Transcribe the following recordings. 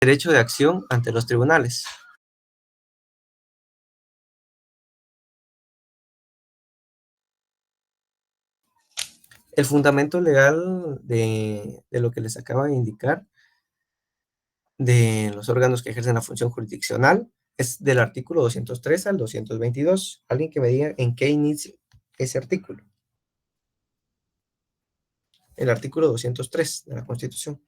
derecho de acción ante los tribunales. El fundamento legal de lo que les acabo de indicar, de los órganos que ejercen la función jurisdiccional, es del artículo 203 al 222. Alguien que me diga en qué inicia ese artículo. El artículo 203 de la Constitución.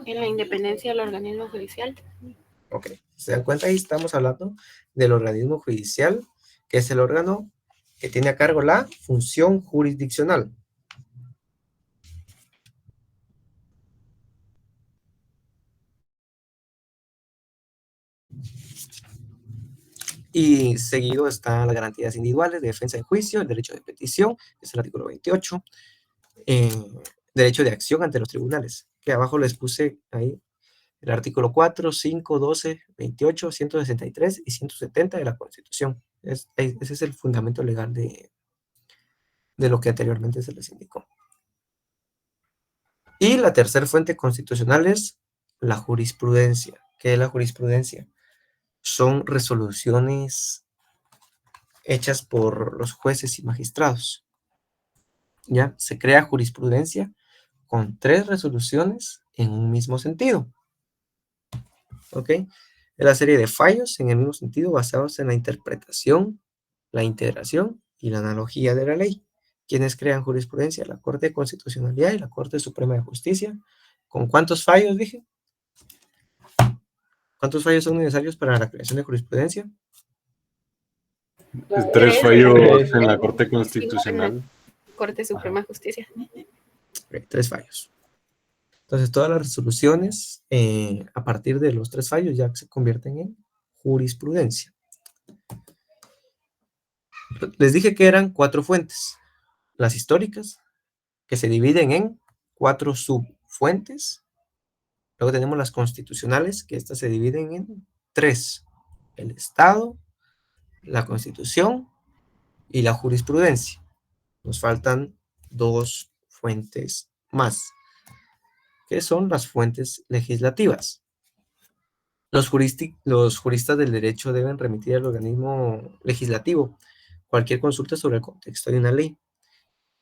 En la independencia del organismo judicial. Ok, se dan cuenta, ahí estamos hablando del organismo judicial, que es el órgano que tiene a cargo la función jurisdiccional. Y seguido están las garantías individuales de defensa de juicio, el derecho de petición, que es el artículo 28, derecho de acción ante los tribunales, que abajo les puse ahí el artículo 4, 5, 12, 28, 163 y 170 de la Constitución. Ese es el fundamento legal de lo que anteriormente se les indicó. Y la tercera fuente constitucional es la jurisprudencia. ¿Qué es la jurisprudencia? Son resoluciones hechas por los jueces y magistrados. ¿Ya? Se crea jurisprudencia con 3 resoluciones en un mismo sentido. ¿Ok? Es la serie de fallos en el mismo sentido basados en la interpretación, la integración y la analogía de la ley. ¿Quiénes crean jurisprudencia? La Corte de Constitucionalidad y la Corte Suprema de Justicia. ¿Con cuántos fallos, dije? ¿Cuántos fallos son necesarios para la creación de jurisprudencia? 3 fallos en la Corte Constitucional. Corte Suprema de Justicia. 3 fallos. Entonces, todas las resoluciones, a partir de los 3 fallos, ya se convierten en jurisprudencia. Les dije que eran 4 fuentes. Las históricas, que se dividen en 4 subfuentes. Luego tenemos las constitucionales, que estas se dividen en 3. El Estado, la Constitución y la jurisprudencia. Nos faltan 2 fuentes más, que son las fuentes legislativas. Los juristas del derecho deben remitir al organismo legislativo cualquier consulta sobre el contexto de una ley.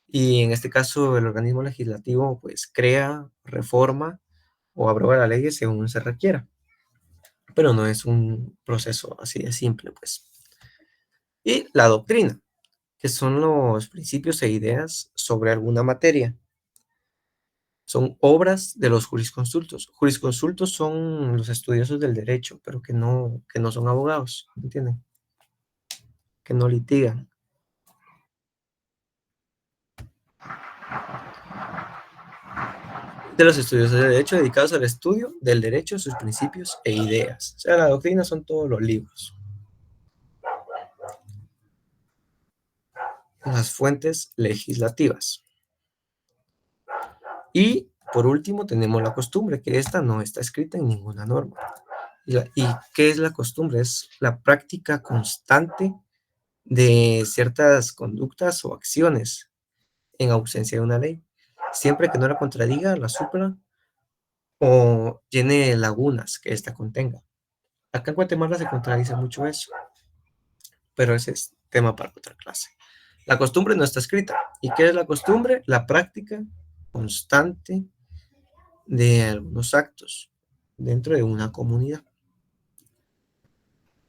Y en este caso, el organismo legislativo pues crea, reforma o abroga la ley según se requiera. Pero no es un proceso así de simple, pues. Y la doctrina, que son los principios e ideas sobre alguna materia. Son obras de los jurisconsultos. Jurisconsultos son los estudiosos del derecho, pero que no son abogados, ¿entienden? Que no litigan. De los estudiosos del derecho dedicados al estudio del derecho, sus principios e ideas. O sea, la doctrina son todos los libros. Las fuentes legislativas. Y por último tenemos la costumbre, que esta no está escrita en ninguna norma. ¿Y qué es la costumbre? Es la práctica constante de ciertas conductas o acciones en ausencia de una ley, siempre que no la contradiga, la supla o llene lagunas que ésta contenga. Acá en Guatemala se contradice mucho eso, pero ese es tema para otra clase. La costumbre no está escrita. ¿Y qué es la costumbre? La práctica constante de algunos actos dentro de una comunidad.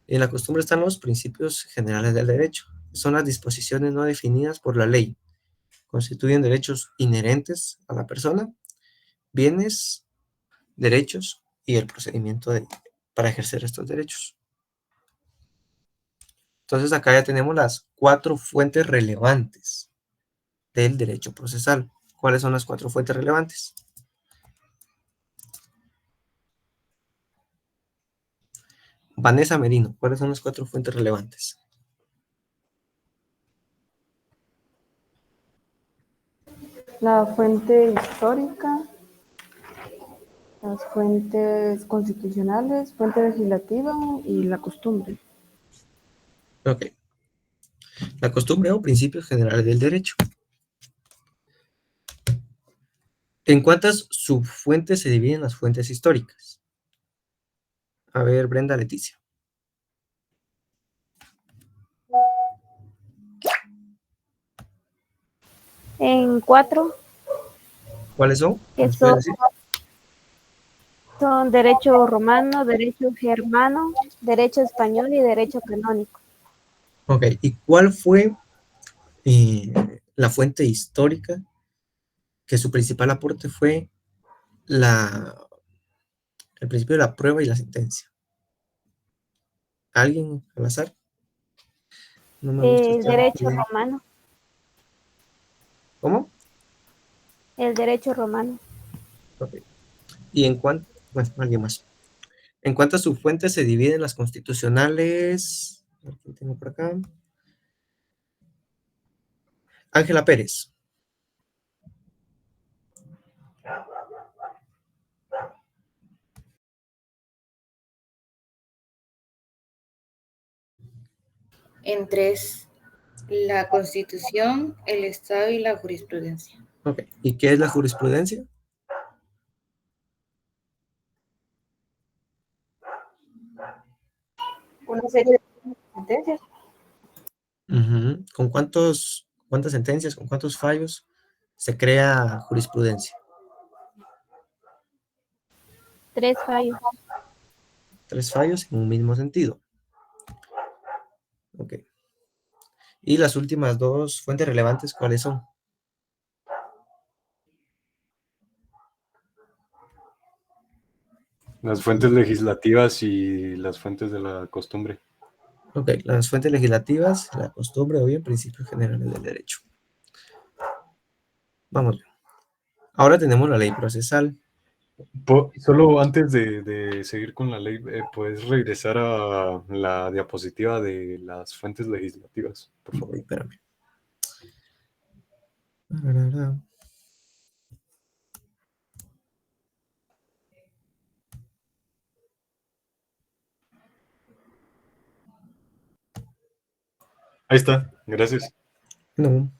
En la costumbre están los principios generales del derecho. Son las disposiciones no definidas por la ley. Constituyen derechos inherentes a la persona, bienes, derechos y el procedimiento para ejercer estos derechos. Entonces acá ya tenemos las 4 fuentes relevantes del derecho procesal. ¿Cuáles son las 4 fuentes relevantes? Vanessa Merino, ¿cuáles son las 4 fuentes relevantes? La fuente histórica, las fuentes constitucionales, fuente legislativa y la costumbre. Ok. La costumbre o principios generales del derecho. ¿En cuántas subfuentes se dividen las fuentes históricas? A ver, Brenda, Leticia. En 4, ¿Cuáles son? que ¿Nos puedes decir? son derecho romano, derecho germano, derecho español y derecho canónico. Ok, ¿y cuál fue la fuente histórica que su principal aporte fue el principio de la prueba y la sentencia? ¿Alguien al azar? No me gusta El estar derecho aquí. romano, ¿Cómo? el derecho romano. Ok. ¿Y en cuánto? Bueno, alguien más. ¿En cuántas subfuentes se dividen las constitucionales? A ver, ¿quién tengo por acá? Ángela Pérez. En 3, la Constitución, el Estado y la jurisprudencia. Ok. ¿Y qué es la jurisprudencia? Una serie de sentencias. Ujú. ¿Con cuántas sentencias, con cuántos fallos se crea jurisprudencia? 3 fallos. 3 fallos en un mismo sentido. Ok. ¿Y las últimas 2 fuentes relevantes cuáles son? Las fuentes legislativas y las fuentes de la costumbre. Ok, las fuentes legislativas, la costumbre o bien principios generales del derecho. Vamos bien. Ahora tenemos la ley procesal. Solo antes de seguir con la ley, ¿puedes regresar a la diapositiva de las fuentes legislativas, por favor? Espérame. Ahí está, gracias. No.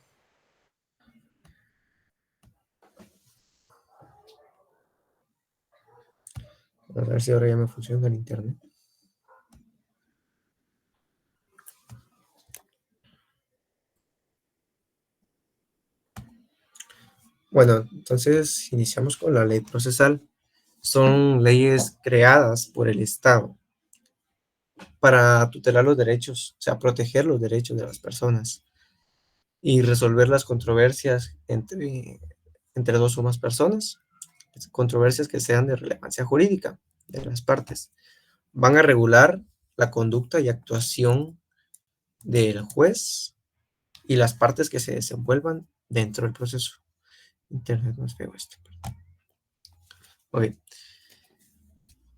A ver si ahora ya me funciona el internet. Bueno, entonces iniciamos con la ley procesal. Son leyes creadas por el Estado para tutelar los derechos, o sea, proteger los derechos de las personas y resolver las controversias entre dos o más personas, controversias que sean de relevancia jurídica de las partes. Van a regular la conducta y actuación del juez y las partes que se desenvuelvan dentro del proceso. Internet no es feo esto. Ok.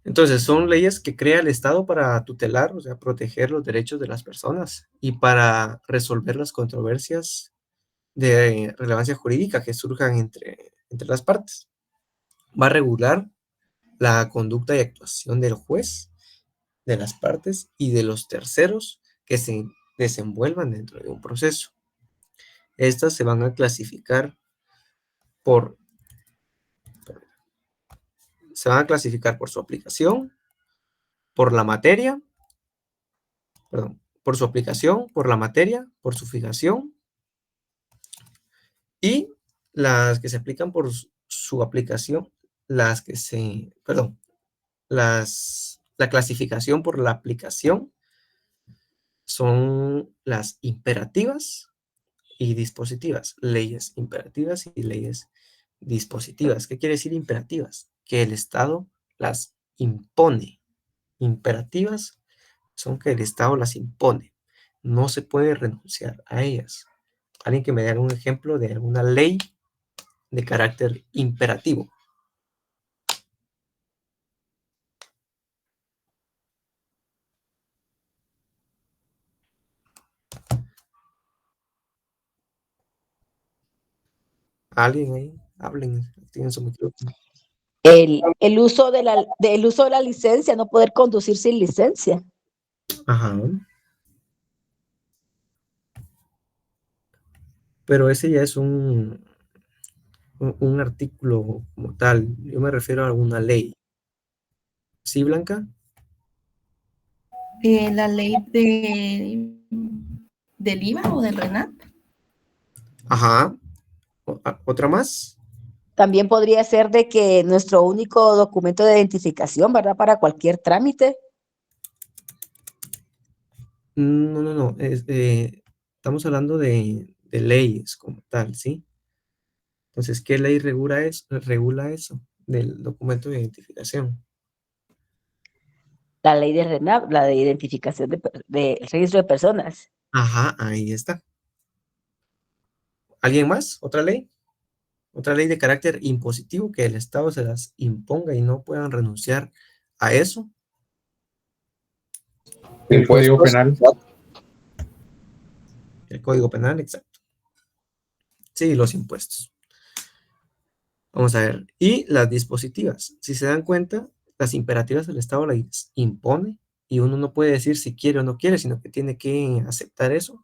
Entonces, son leyes que crea el Estado para tutelar, o sea, proteger los derechos de las personas y para resolver las controversias de relevancia jurídica que surjan entre las partes. Va a regular la conducta y actuación del juez, de las partes y de los terceros que se desenvuelvan dentro de un proceso. Estas se van a clasificar por, por su aplicación, por la materia, perdón, por su aplicación, por la materia, por su fijación y las que se aplican por su aplicación, la clasificación por la aplicación son las imperativas y dispositivas, leyes imperativas y leyes dispositivas. ¿Qué quiere decir imperativas? Que el Estado las impone. Imperativas son que el Estado las impone. No se puede renunciar a ellas. Alguien que me dé un ejemplo de alguna ley de carácter imperativo. ¿Alguien ahí? Hablen, tienen su micrófono. El uso del uso de la licencia, no poder conducir sin licencia. Ajá. Pero ese ya es un artículo como tal, yo me refiero a una ley. ¿Sí, Blanca? La ley del IVA o del RENAP. Ajá. ¿Otra más? También podría ser de que nuestro único documento de identificación, ¿verdad? Para cualquier trámite. No. Estamos hablando de leyes como tal, ¿sí? Entonces, ¿qué ley regula eso del documento de identificación? La ley de RENAP, la de identificación de registro de personas. Ajá, ahí está. ¿Alguien más? ¿Otra ley? Otra ley de carácter impositivo que el Estado se las imponga y no puedan renunciar a eso. El Código Penal. El Código Penal, exacto. Sí, los impuestos. Vamos a ver. Y las dispositivas. Si se dan cuenta, las imperativas del Estado las impone y uno no puede decir si quiere o no quiere, sino que tiene que aceptar eso.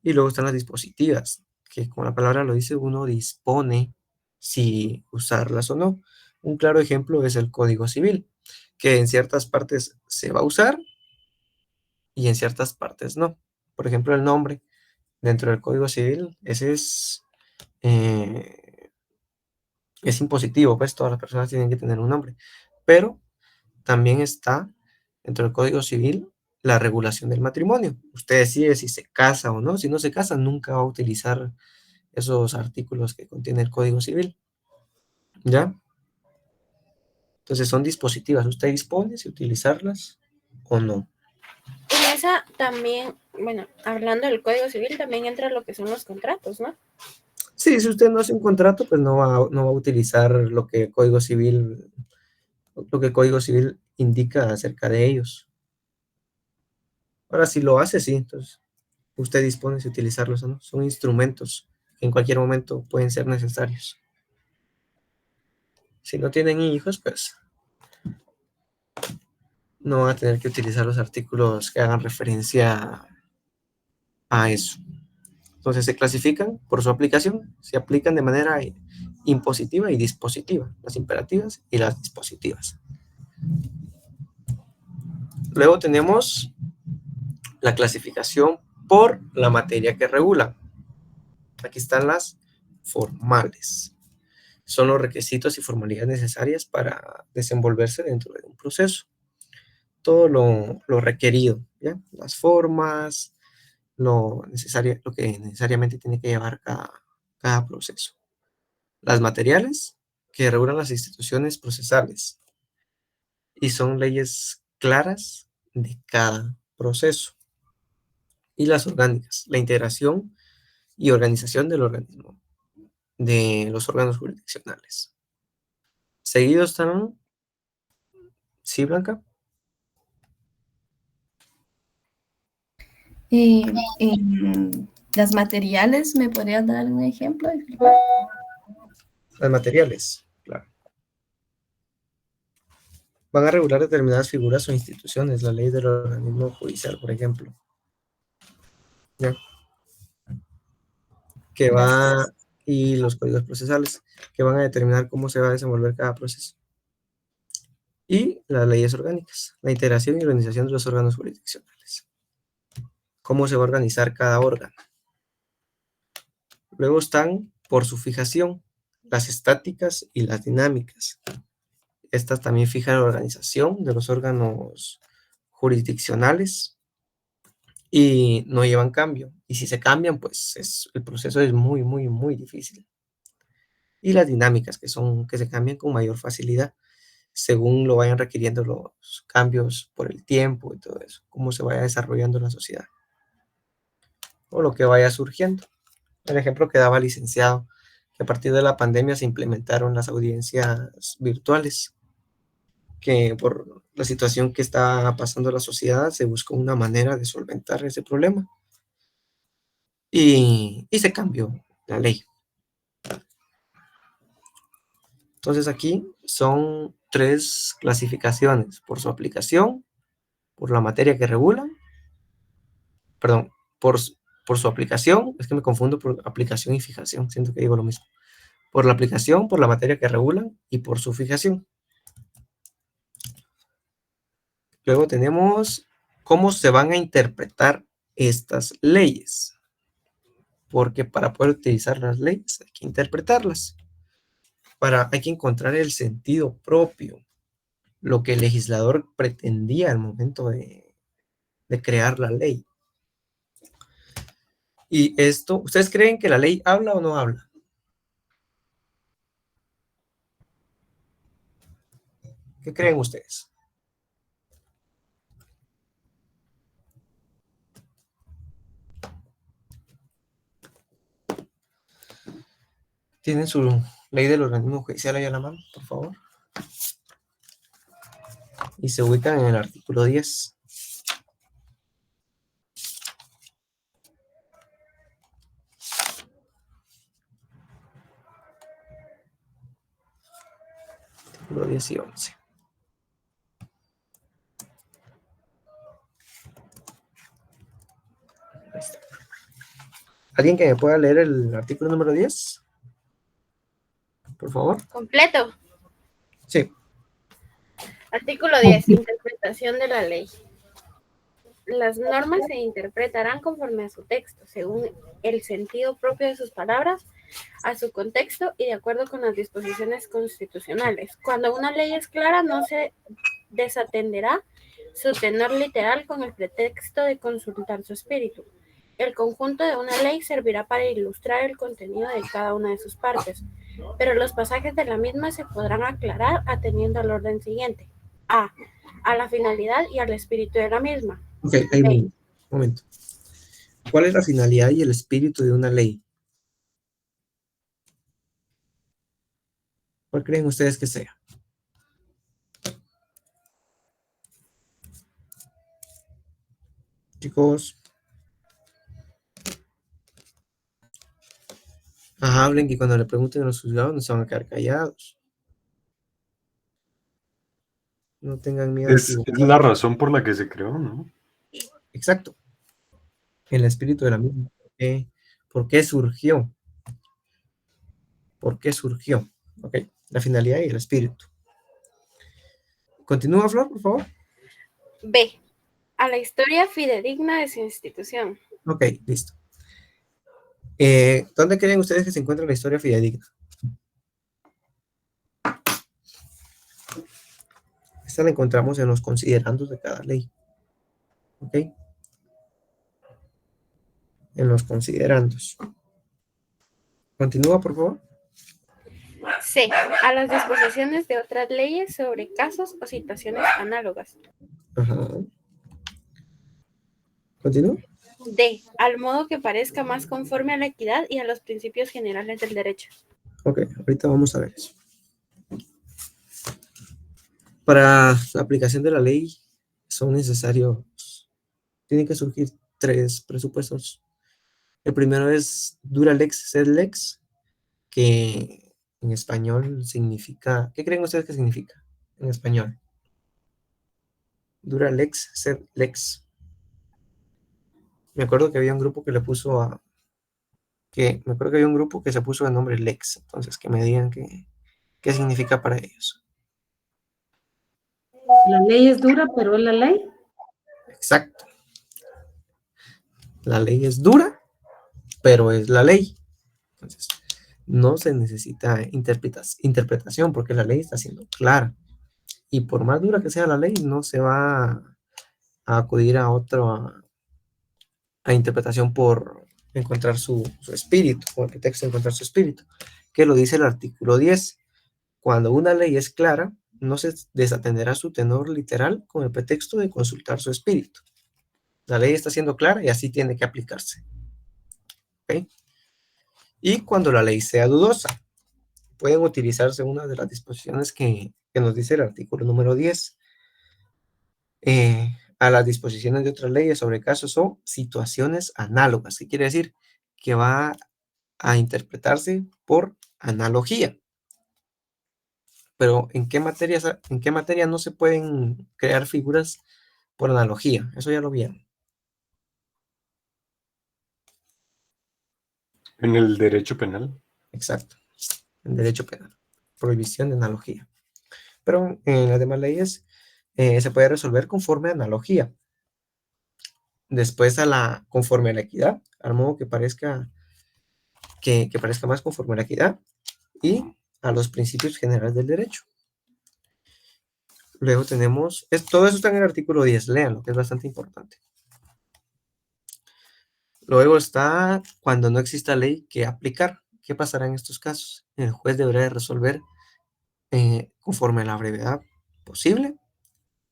Y luego están las dispositivas, que como la palabra lo dice, uno dispone si usarlas o no. Un claro ejemplo es el Código Civil, que en ciertas partes se va a usar y en ciertas partes no. Por ejemplo, el nombre dentro del Código Civil, ese es impositivo, pues todas las personas tienen que tener un nombre. Pero también está dentro del Código Civil la regulación del matrimonio. Usted decide si se casa o no. Si no se casa, nunca va a utilizar esos artículos que contiene el Código Civil. ¿Ya? Entonces son dispositivas. Usted dispone si utilizarlas o no. En esa también, bueno, hablando del Código Civil, también entra lo que son los contratos, ¿no? Sí, si usted no hace un contrato, pues no va a utilizar lo que el Código Civil indica acerca de ellos. Ahora, si lo hace, sí, entonces usted dispone si utilizarlos o no. Son instrumentos que en cualquier momento pueden ser necesarios. Si no tienen hijos, pues no van a tener que utilizar los artículos que hagan referencia a eso. Entonces se clasifican por su aplicación, se aplican de manera impositiva y dispositiva, las imperativas y las dispositivas. Luego tenemos la clasificación por la materia que regula. Aquí están las formales. Son los requisitos y formalidades necesarias para desenvolverse dentro de un proceso. Todo lo requerido, ¿ya? Las formas, lo que necesariamente tiene que llevar cada proceso. Las materiales, que regulan las instituciones procesales y son leyes claras de cada proceso. Y las orgánicas, la integración y organización del organismo, de los órganos jurisdiccionales. Seguidos están, ¿sí, Blanca? Las materiales, ¿me podrías dar un ejemplo? Las materiales, claro. Van a regular determinadas figuras o instituciones, la ley del organismo judicial, por ejemplo. ¿Ya? Y los códigos procesales, que van a determinar cómo se va a desenvolver cada proceso. Y las leyes orgánicas, la integración y organización de los órganos jurisdiccionales. Cómo se va a organizar cada órgano. Luego están, por su fijación, las estáticas y las dinámicas. Estas también fijan la organización de los órganos jurisdiccionales y no llevan cambio. Y si se cambian, pues el proceso es muy, muy, muy difícil. Y las dinámicas, que se cambian con mayor facilidad, según lo vayan requiriendo los cambios por el tiempo y todo eso, cómo se vaya desarrollando la sociedad, o lo que vaya surgiendo. El ejemplo que daba el licenciado, que a partir de la pandemia se implementaron las audiencias virtuales, que por la situación que está pasando la sociedad, se buscó una manera de solventar ese problema, y se cambió la ley. Entonces aquí son 3 clasificaciones: por su aplicación, por la materia que regulan, perdón, por su aplicación, es que me confundo por aplicación y fijación, siento que digo lo mismo. por la aplicación, por la materia que regulan y por su fijación. Luego tenemos cómo se van a interpretar estas leyes, porque para poder utilizar las leyes hay que interpretarlas. Hay que encontrar el sentido propio, lo que el legislador pretendía al momento de crear la ley. Y esto, ¿ustedes creen que la ley habla o no habla? ¿Qué creen ustedes? ¿Tienen su ley del organismo judicial ahí a la mano, por favor? Y se ubican en el artículo 10. Artículo 10 y 11. Ahí está. ¿Alguien que me pueda leer el artículo número 10? Por favor. Completo. Sí. Artículo 10. Interpretación de la ley. Las normas se interpretarán conforme a su texto, según el sentido propio de sus palabras, a su contexto y de acuerdo con las disposiciones constitucionales. Cuando una ley es clara, no se desatenderá su tenor literal con el pretexto de consultar su espíritu. El conjunto de una ley servirá para ilustrar el contenido de cada una de sus partes, pero los pasajes de la misma se podrán aclarar atendiendo al orden siguiente. A la finalidad y al espíritu de la misma. Ok, ahí un momento. ¿Cuál es la finalidad y el espíritu de una ley? ¿Cuál creen ustedes que sea? Chicos. Hablen, que cuando le pregunten a los juzgados no se van a quedar callados. No tengan miedo de Es equivocar. la razón por la que se creó, ¿no? Exacto. El espíritu de la misma. ¿Por qué surgió? ¿Por qué surgió? Ok, la finalidad y el espíritu. Continúa, Flor, por favor. B. A la historia fidedigna de su institución. Ok, listo. ¿Dónde creen ustedes que se encuentra la historia fidedigna? Esta la encontramos en los considerandos de cada ley. ¿Ok? En los considerandos. Continúa, por favor. C. A las disposiciones de otras leyes sobre casos o situaciones análogas. Ajá. Continúa. D. Al modo que parezca más conforme a la equidad y a los principios generales del derecho. Ok, ahorita vamos a ver eso. Para la aplicación de la ley son necesarios, tienen que surgir 3 presupuestos. El primero es dura lex sed lex, que en español significa, ¿qué creen ustedes que significa en español? Dura lex sed lex. Me acuerdo que había un grupo que le puso me acuerdo que había un grupo que se puso el nombre lex, entonces que me digan qué significa para ellos. La ley es dura, pero es la ley. Exacto. La ley es dura, pero es la ley. Entonces, no se necesita interpretación porque la ley está siendo clara. Y por más dura que sea la ley, no se va a acudir a interpretación por encontrar su espíritu, por el pretexto de encontrar su espíritu, que lo dice el artículo 10. Cuando una ley es clara, no se desatenderá su tenor literal con el pretexto de consultar su espíritu. La ley está siendo clara y así tiene que aplicarse. ¿Ok? Y cuando la ley sea dudosa, pueden utilizarse una de las disposiciones que nos dice el artículo número 10, a las disposiciones de otras leyes sobre casos o situaciones análogas. ¿Qué quiere decir? Que va a interpretarse por analogía. Pero ¿en qué materia no se pueden crear figuras por analogía? Eso ya lo vieron. En el derecho penal. Exacto. en derecho penal. Prohibición de analogía. Pero en las demás leyes se puede resolver conforme a analogía. Después conforme a la equidad, al modo que parezca, que parezca más conforme a la equidad, y a los principios generales del derecho. Luego tenemos, todo eso está en el artículo 10, léanlo, que es bastante importante. Luego está cuando no exista ley que aplicar. ¿Qué pasará en estos casos? El juez deberá de resolver conforme a la brevedad posible,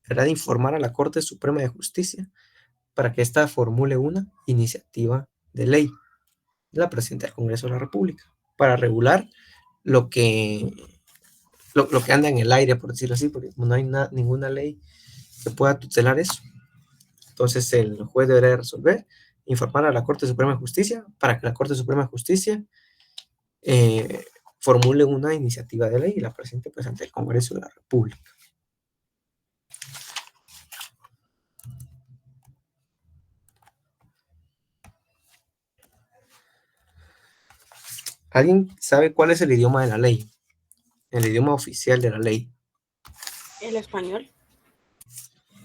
deberá de informar a la Corte Suprema de Justicia para que ésta formule una iniciativa de ley, la presente al Congreso de la República, para regular lo que anda en el aire, por decirlo así, porque no hay ninguna ley que pueda tutelar eso. Entonces el juez deberá resolver, informar a la Corte Suprema de Justicia para que la Corte Suprema de Justicia formule una iniciativa de ley y la presente pues ante el Congreso de la República. ¿Alguien sabe cuál es el idioma de la ley? El idioma oficial de la ley. El español.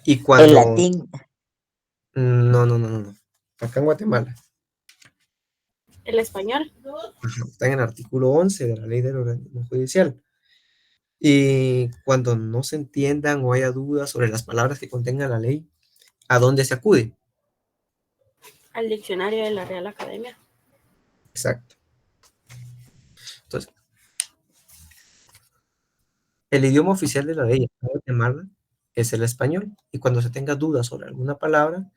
Y cuando... El latín. No. Acá en Guatemala. El español. Está en el artículo 11 de la ley del organismo judicial. Y cuando no se entiendan o haya dudas sobre las palabras que contenga la ley, ¿a dónde se acude? Al diccionario de la Real Academia. Exacto. Entonces, el idioma oficial de la ley en Guatemala es el español. Y cuando se tenga dudas sobre alguna palabra,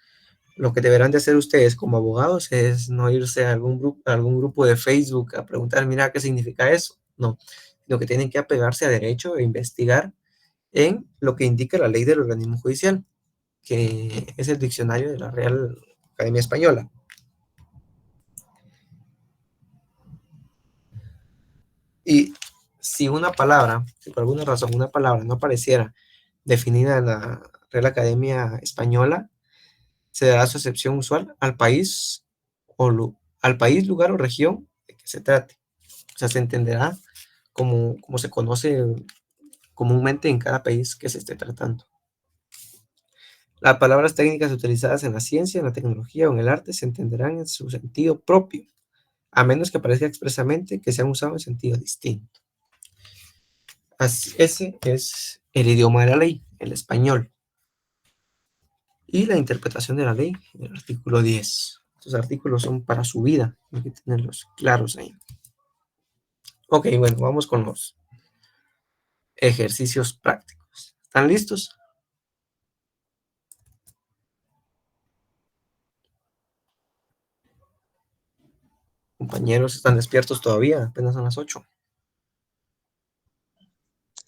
lo que deberán de hacer ustedes como abogados es no irse a algún grupo de Facebook a preguntar, mira, ¿qué significa eso? No, sino que tienen que apegarse a derecho e investigar en lo que indica la ley del organismo judicial, que es el diccionario de la Real Academia Española. Y si por alguna razón una palabra no apareciera definida en la Real Academia Española, se dará su acepción usual al país, lugar o región de que se trate. O sea, se entenderá como se conoce comúnmente en cada país que se esté tratando. Las palabras técnicas utilizadas en la ciencia, en la tecnología o en el arte se entenderán en su sentido propio, a menos que aparezca expresamente que se han usado en sentido distinto. Ese es el idioma de la ley, el español. Y la interpretación de la ley, el artículo 10. Estos artículos son para su vida, hay que tenerlos claros ahí. Ok, bueno, vamos con los ejercicios prácticos. ¿Están listos? Compañeros, ¿están despiertos todavía? Apenas son las 8.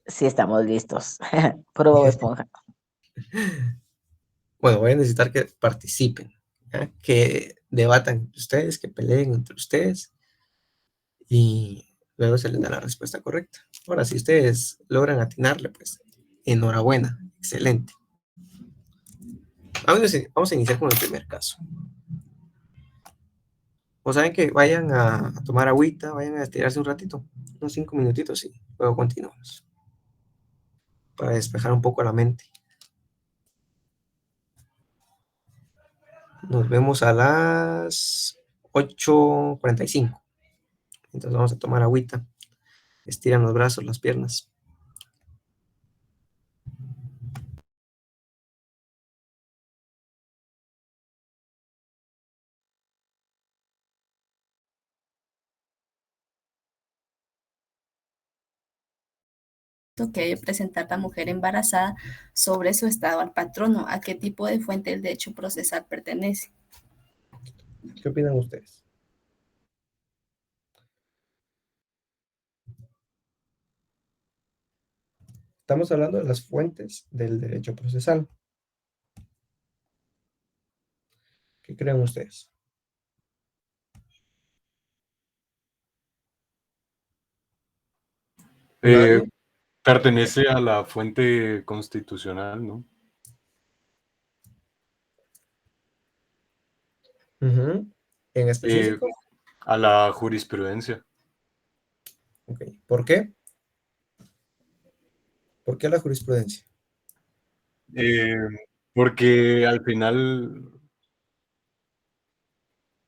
Sí, estamos listos. Puro Bob Esponja. Bueno, voy a necesitar que participen, ¿ya? Que debatan entre ustedes, que peleen entre ustedes y luego se les da la respuesta correcta. Ahora, si ustedes logran atinarle, pues enhorabuena, excelente. Vamos a iniciar con el primer caso. O saben que vayan a tomar agüita, vayan a estirarse un ratito, unos 5 minutitos y luego continuamos. Para despejar un poco la mente. Nos vemos a las 8:45. Entonces vamos a tomar agüita. Estiran los brazos, las piernas. Que debe presentar la mujer embarazada sobre su estado al patrono. ¿A qué tipo de fuente del derecho procesal pertenece? ¿Qué opinan ustedes? Estamos hablando de las fuentes del derecho procesal. ¿Qué creen ustedes? ¿Nadie? Pertenece a la fuente constitucional, ¿no? En específico. A la jurisprudencia. Ok, ¿por qué? ¿Por qué la jurisprudencia? Eh, Porque al final,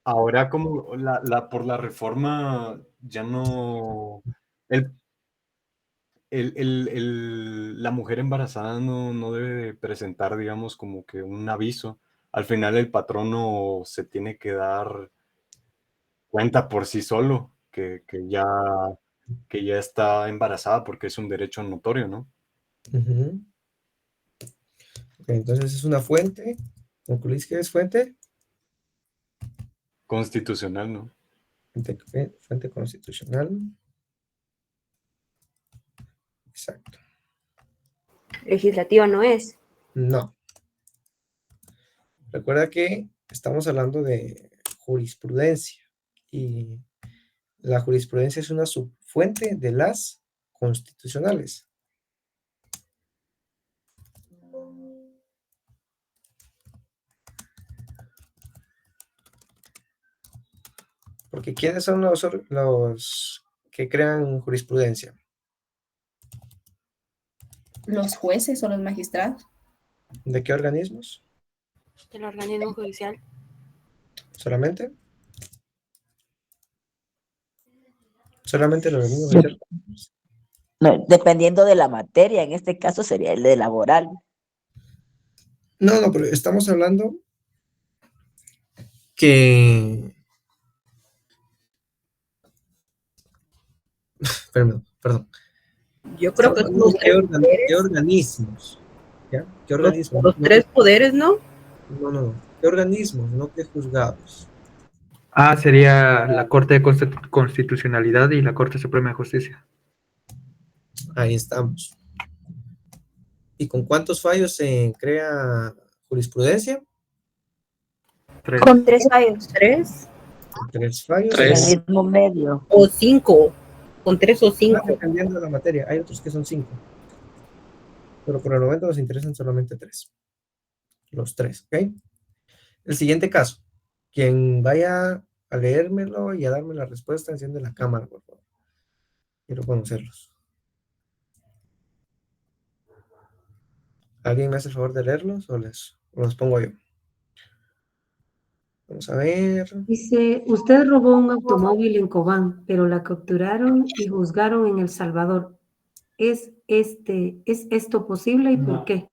ahora como por la reforma ya no, el, la mujer embarazada no debe de presentar, digamos, como que un aviso. Al final el patrono se tiene que dar cuenta por sí solo que ya está embarazada porque es un derecho notorio, ¿no? Ujú. Ok, entonces es una fuente. ¿Concluís que es fuente? Constitucional, ¿no? Fuente constitucional. Exacto. Legislativo no es. No. Recuerda que estamos hablando de jurisprudencia y la jurisprudencia es una subfuente de las constitucionales. Porque ¿quiénes son los que crean jurisprudencia? Los jueces o los magistrados. ¿De qué organismos? El organismo judicial. ¿Solamente? Solamente el organismo De- judicial. no, dependiendo de la materia, en este caso sería el de laboral. No, pero estamos hablando que... Perdón. Yo creo Estamos que son hablando los de tres qué poderes. organismos. ¿Ya? ¿Qué Los, organismos? los No, tres poderes, ¿no? no. ¿Qué organismos? No qué juzgados. Ah, sería la Corte de Constitucionalidad y la Corte Suprema de Justicia. Ahí estamos. ¿Y con cuántos fallos se crea jurisprudencia? 3. Con 3 fallos. Tres Con 3 fallos. En el mismo medio. o cinco. Con 3 o 5. Dependiendo de la materia. Hay otros que son 5. Pero por el momento nos interesan solamente 3. Los 3, ¿ok? El siguiente caso. Quien vaya a leérmelo y a darme la respuesta, enciende la cámara, por favor. Quiero conocerlos. ¿Alguien me hace el favor de leerlos o los pongo yo? Vamos a ver. Dice, usted robó un automóvil en Cobán, pero la capturaron y juzgaron en El Salvador. ¿Es esto posible y por qué?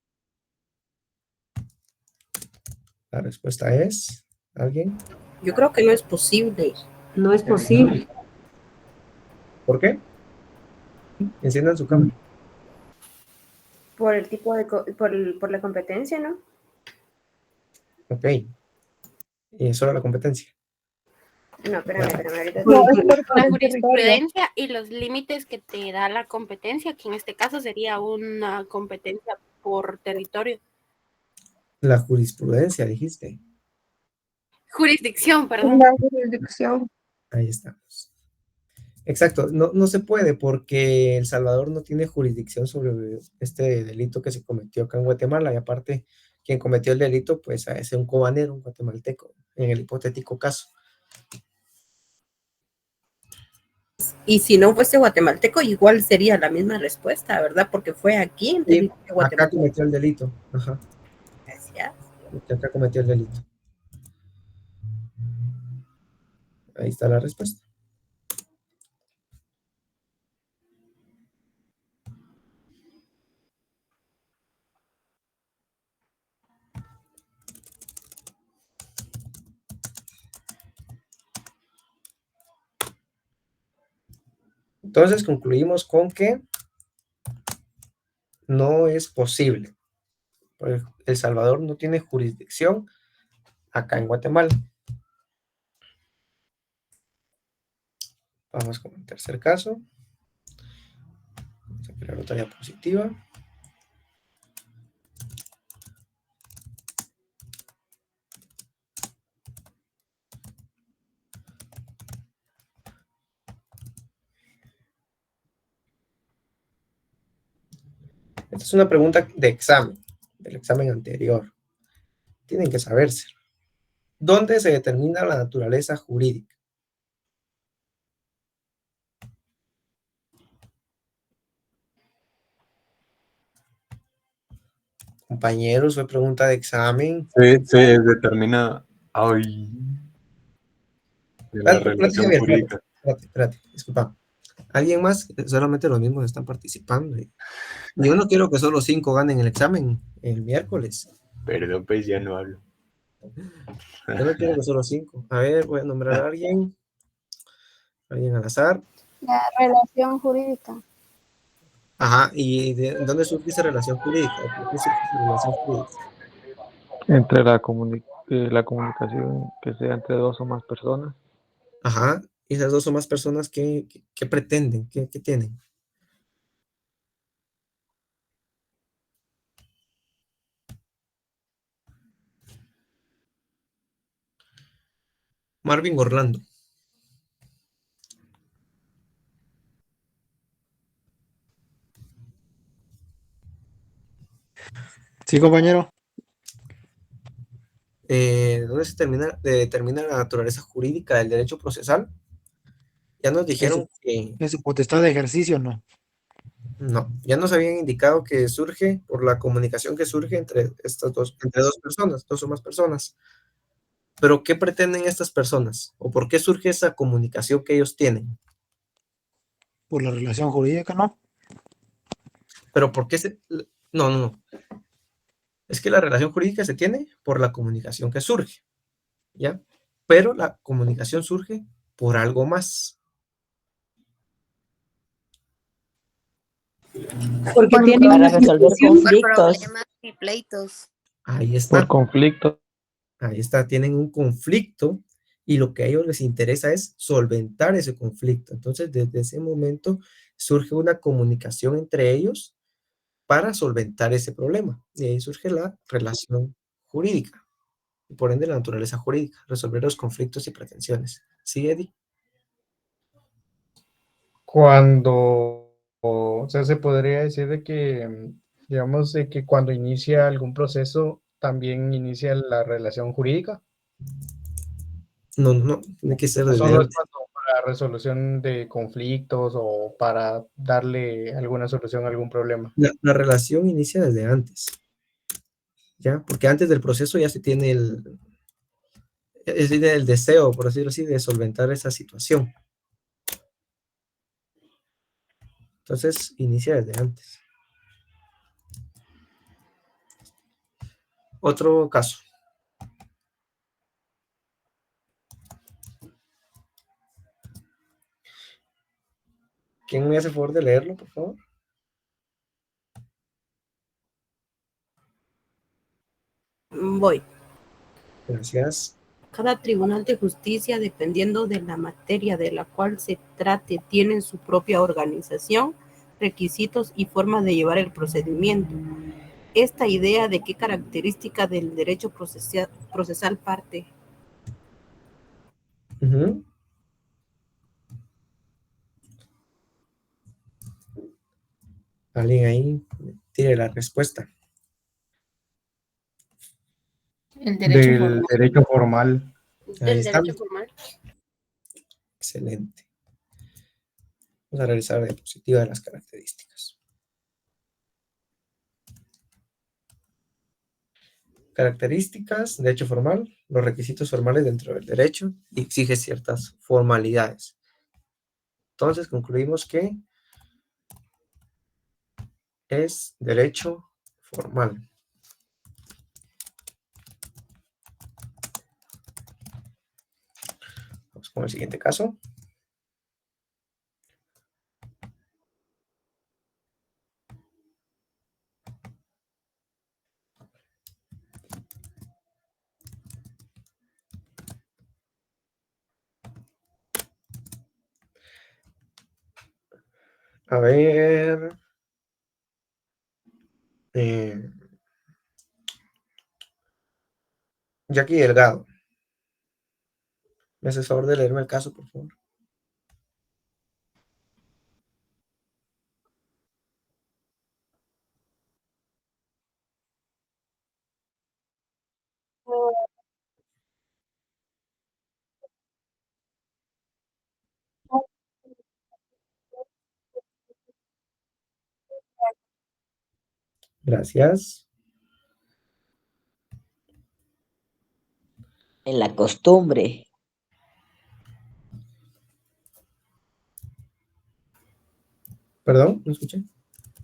La respuesta es... ¿Alguien? Yo creo que no es posible. No es posible. ¿Por qué? Enciendan su cámara. Por el tipo de, por la competencia, ¿no? Ok. Y solo la competencia. No, espérame, ahorita. Por- La jurisprudencia y los límites que te da la competencia, que en este caso sería una competencia por territorio. La jurisprudencia, dijiste. Jurisdicción, perdón. La jurisdicción. Ahí estamos. Exacto. No se puede porque El Salvador no tiene jurisdicción sobre este delito que se cometió acá en Guatemala. Y aparte, quien cometió el delito, pues es un cobanero, un guatemalteco, en el hipotético caso. Y si no fuese guatemalteco, igual sería la misma respuesta, ¿verdad? Porque fue aquí en Y territorio acá guatemalteco. cometió el delito. Ajá. Gracias. Porque acá cometió el delito. Ahí está la respuesta. Entonces concluimos con que no es posible. El Salvador no tiene jurisdicción acá en Guatemala. Vamos con el tercer caso. Vamos a crear otra diapositiva. Esta es una pregunta de examen, del examen anterior. Tienen que saberse. ¿Dónde se determina la naturaleza jurídica? Compañeros, fue pregunta de examen. Se determina ay, de la Espérate, relación Javier, jurídica. espérate, disculpa. ¿Alguien más? Solamente los mismos están participando. Yo no quiero que solo 5 ganen el examen el miércoles. Perdón, pues ya no hablo. Yo no quiero que solo 5. A ver, voy a nombrar a alguien. Alguien al azar. La relación jurídica. Ajá, ¿y de dónde surge esa relación jurídica? ¿Por qué surge esa relación jurídica? Entre la comunicación que sea entre dos o más personas. Ajá, y esas dos o más personas, ¿qué pretenden? ¿Qué tienen? Marvin Orlando. Sí, compañero. ¿Dónde se determina la naturaleza jurídica del derecho procesal? Ya nos dijeron que En su potestad de ejercicio, ¿no? no, ya nos habían indicado que surge por la comunicación que surge entre dos personas, dos o más personas. Pero ¿qué pretenden estas personas? ¿O por qué surge esa comunicación que ellos tienen? Por la relación jurídica, ¿no? Pero ¿por qué no, no, no. Es que la relación jurídica se tiene por la comunicación que surge, ¿ya? Pero la comunicación surge por algo más. Porque tienen para resolver conflictos. Problemas y pleitos. Ahí Por está. conflicto. Ahí está, tienen un conflicto y lo que a ellos les interesa es solventar ese conflicto. Entonces, desde ese momento surge una comunicación entre ellos para solventar ese problema. Y ahí surge la relación jurídica, y por ende la naturaleza jurídica, resolver los conflictos y pretensiones. ¿Sí, Eddie? Cuando, o sea, se podría decir de que, digamos, de que cuando inicia algún proceso, también inicia la relación jurídica. No, no, tiene que ser O desde solo es antes. cuando para resolución de conflictos o para darle alguna solución a algún problema. La relación inicia desde antes, ¿ya? Porque antes del proceso ya se tiene es decir, el deseo, por decirlo así, de solventar esa situación. Entonces, inicia desde antes. Otro caso. ¿Quién me hace el favor de leerlo, por favor? Voy. Gracias. Cada tribunal de justicia, dependiendo de la materia de la cual se trate, tiene su propia organización, requisitos y forma de llevar el procedimiento. Esta idea de qué característica del derecho procesal parte. Uh-huh. Alguien ahí tire la respuesta. El derecho Del formal. derecho formal. Ahí Del está. derecho formal. Excelente. Vamos a realizar la diapositiva de las características. Características, derecho formal, los requisitos formales dentro del derecho y exige ciertas formalidades. Entonces concluimos que es derecho formal. Vamos con el siguiente caso. A ver. Jackie Delgado. ¿Me haces favor de leerme el caso, por favor? Gracias. En la costumbre. Perdón, no escuché.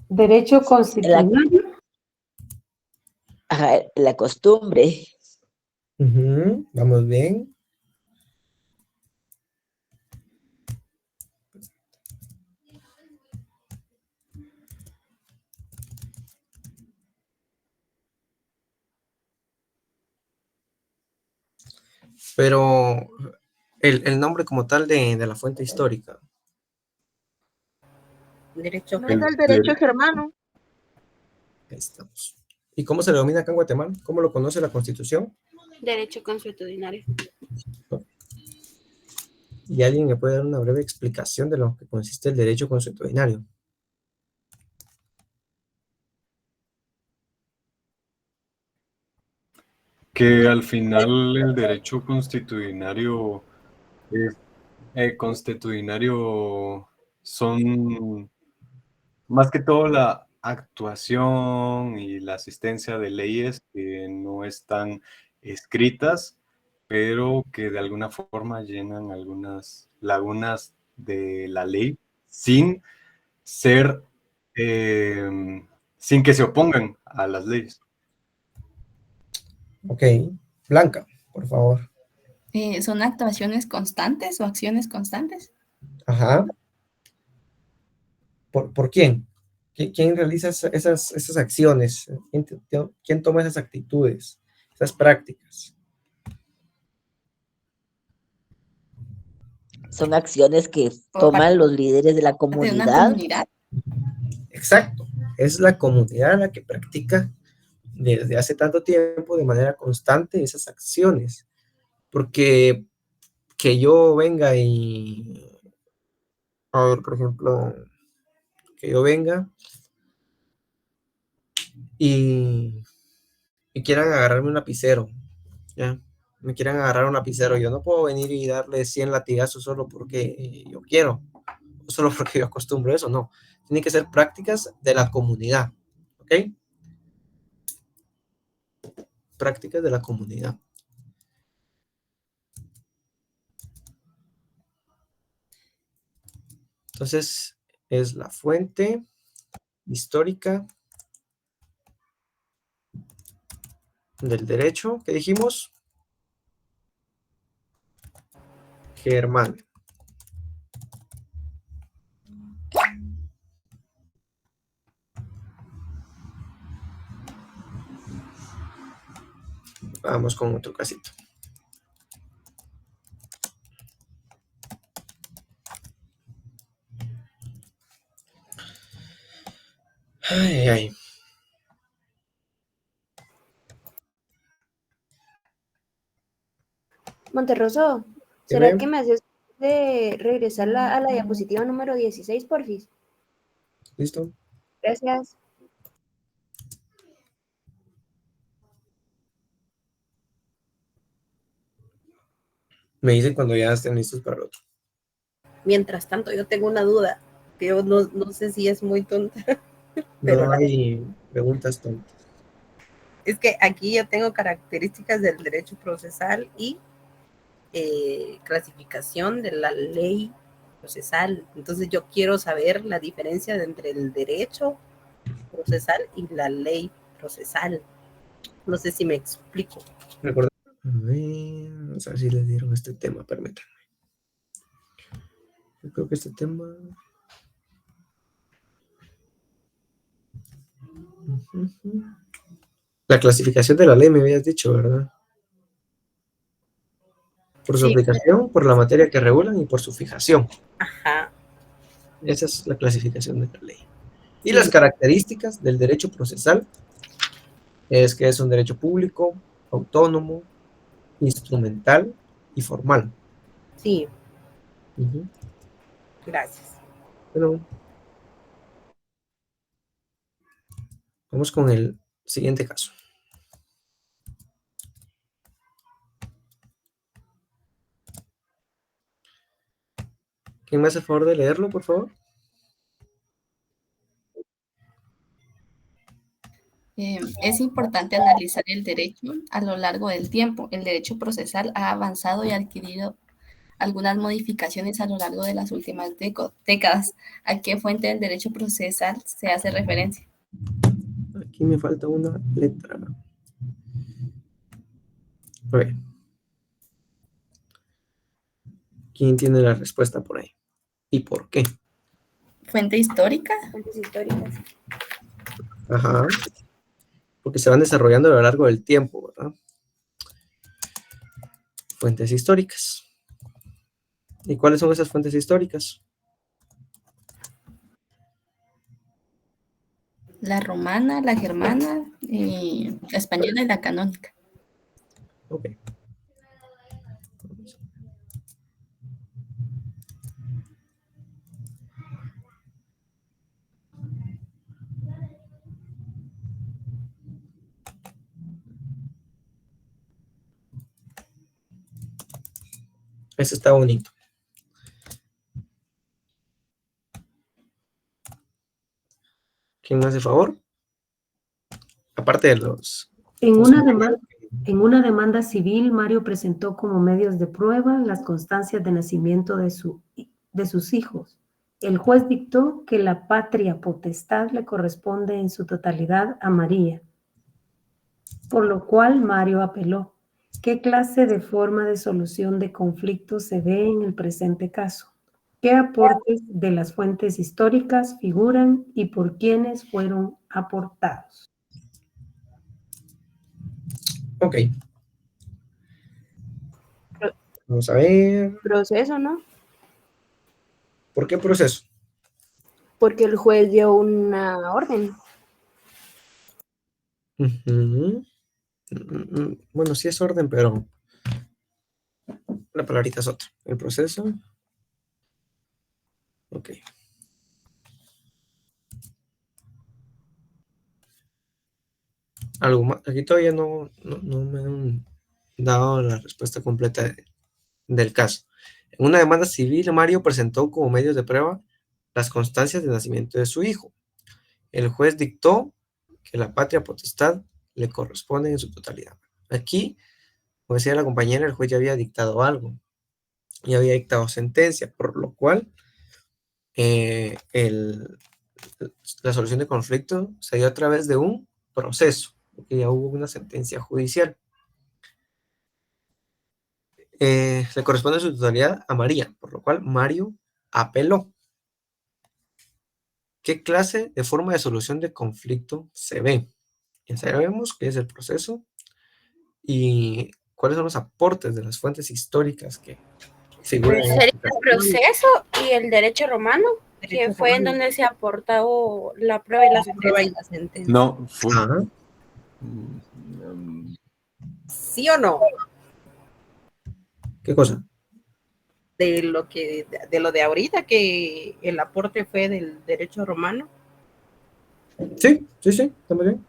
Derecho constitucional. Ajá, la costumbre. Vamos bien. Pero el nombre como tal de la fuente histórica. Derecho. No es el derecho germano. Ahí estamos. ¿Y cómo se le denomina acá en Guatemala? ¿Cómo lo conoce la Constitución? Derecho consuetudinario. ¿Y alguien me puede dar una breve explicación de lo que consiste el derecho consuetudinario? Que al final el derecho constitucionario son más que todo la actuación y la asistencia de leyes que no están escritas, pero que de alguna forma llenan algunas lagunas de la ley sin ser, sin que se opongan a las leyes. Ok. Blanca, por favor. ¿Son actuaciones constantes o acciones constantes? Ajá. ¿Por quién? ¿Quién realiza esas acciones? ¿Quién toma esas actitudes, esas prácticas? Son acciones que ¿O parte toman los líderes de la de una comunidad. comunidad? Exacto. Es la comunidad la que practica desde hace tanto tiempo de manera constante esas acciones. Porque que yo venga y, a ver, por ejemplo, que yo venga y quieran agarrarme un lapicero, ¿ya? Me quieran agarrar un lapicero, yo no puedo venir y darle 100 latigazos solo porque yo quiero, o solo porque yo acostumbro eso, no. Tienen que ser prácticas de la comunidad, ¿ok? Prácticas de la comunidad. Entonces, es la fuente histórica del derecho, que dijimos, Germán. Vamos con otro casito. Ay, ay. Monterroso, ¿será Dime. que me haces de regresar a la diapositiva número 16, porfis? ¿Listo? Gracias. Me dicen cuando ya estén listos para el otro. Mientras tanto, yo tengo una duda, que yo no sé si es muy tonta, pero No hay preguntas tontas. es que aquí yo tengo características del derecho procesal y clasificación de la ley procesal. Entonces yo quiero saber la diferencia entre el derecho procesal y la ley procesal. No sé si me explico. Recuerda. A ver, vamos a ver si les dieron este tema, permítanme. Yo creo que este tema. La clasificación de la ley me habías dicho, ¿verdad? Por su Sí. aplicación, por la materia que regulan y por su fijación. Ajá. Esa es la clasificación de la ley. Y Sí. las características del derecho procesal es que es un derecho público, autónomo, instrumental y formal. Sí. Uh-huh. Gracias. Bueno, vamos con el siguiente caso. ¿Quién me hace el favor de leerlo, por favor? Es importante analizar el derecho a lo largo del tiempo. El derecho procesal ha avanzado y adquirido algunas modificaciones a lo largo de las últimas décadas. ¿A qué fuente del derecho procesal se hace referencia? Aquí me falta una letra. A ver. ¿Quién tiene la respuesta por ahí? ¿Y por qué? ¿Fuente histórica? Fuentes históricas. Ajá. Porque se van desarrollando a lo largo del tiempo, ¿verdad? Fuentes históricas. ¿Y cuáles son esas fuentes históricas? La romana, la germana, la española y la canónica. Ok. Ese está bonito. ¿Quién me hace favor? Aparte de los... En una demanda civil, Mario presentó como medios de prueba las constancias de nacimiento de sus hijos. El juez dictó que la patria potestad le corresponde en su totalidad a María, por lo cual Mario apeló. ¿Qué clase de forma de solución de conflictos se ve en el presente caso? ¿Qué aportes de las fuentes históricas figuran y por quiénes fueron aportados? Ok. Vamos a ver. Proceso, ¿no? ¿Por qué proceso? Porque el juez dio una orden. Ujú. Bueno, sí es orden, pero la palabrita es otra. El proceso. Ok. Algo más. Aquí todavía no me han dado la respuesta completa del caso. En una demanda civil, Mario presentó como medios de prueba las constancias de nacimiento de su hijo. El juez dictó que la patria potestad le corresponde en su totalidad. Aquí, como decía la compañera, el juez ya había dictado algo, ya había dictado sentencia, por lo cual la solución de conflicto se dio a través de un proceso, porque ya hubo una sentencia judicial. Le corresponde en su totalidad a María, por lo cual Mario apeló. ¿Qué clase de forma de solución de conflicto se ve? Ya sabemos qué es el proceso y cuáles son los aportes de las fuentes históricas que figuran Pues en sería este caso. el proceso y el derecho romano, que fue en donde se aportó la prueba y la sentencia. No, fue... Ajá. ¿Sí o no? ¿Qué cosa? De lo de ahorita, que el aporte fue del derecho romano. Sí, está muy bien.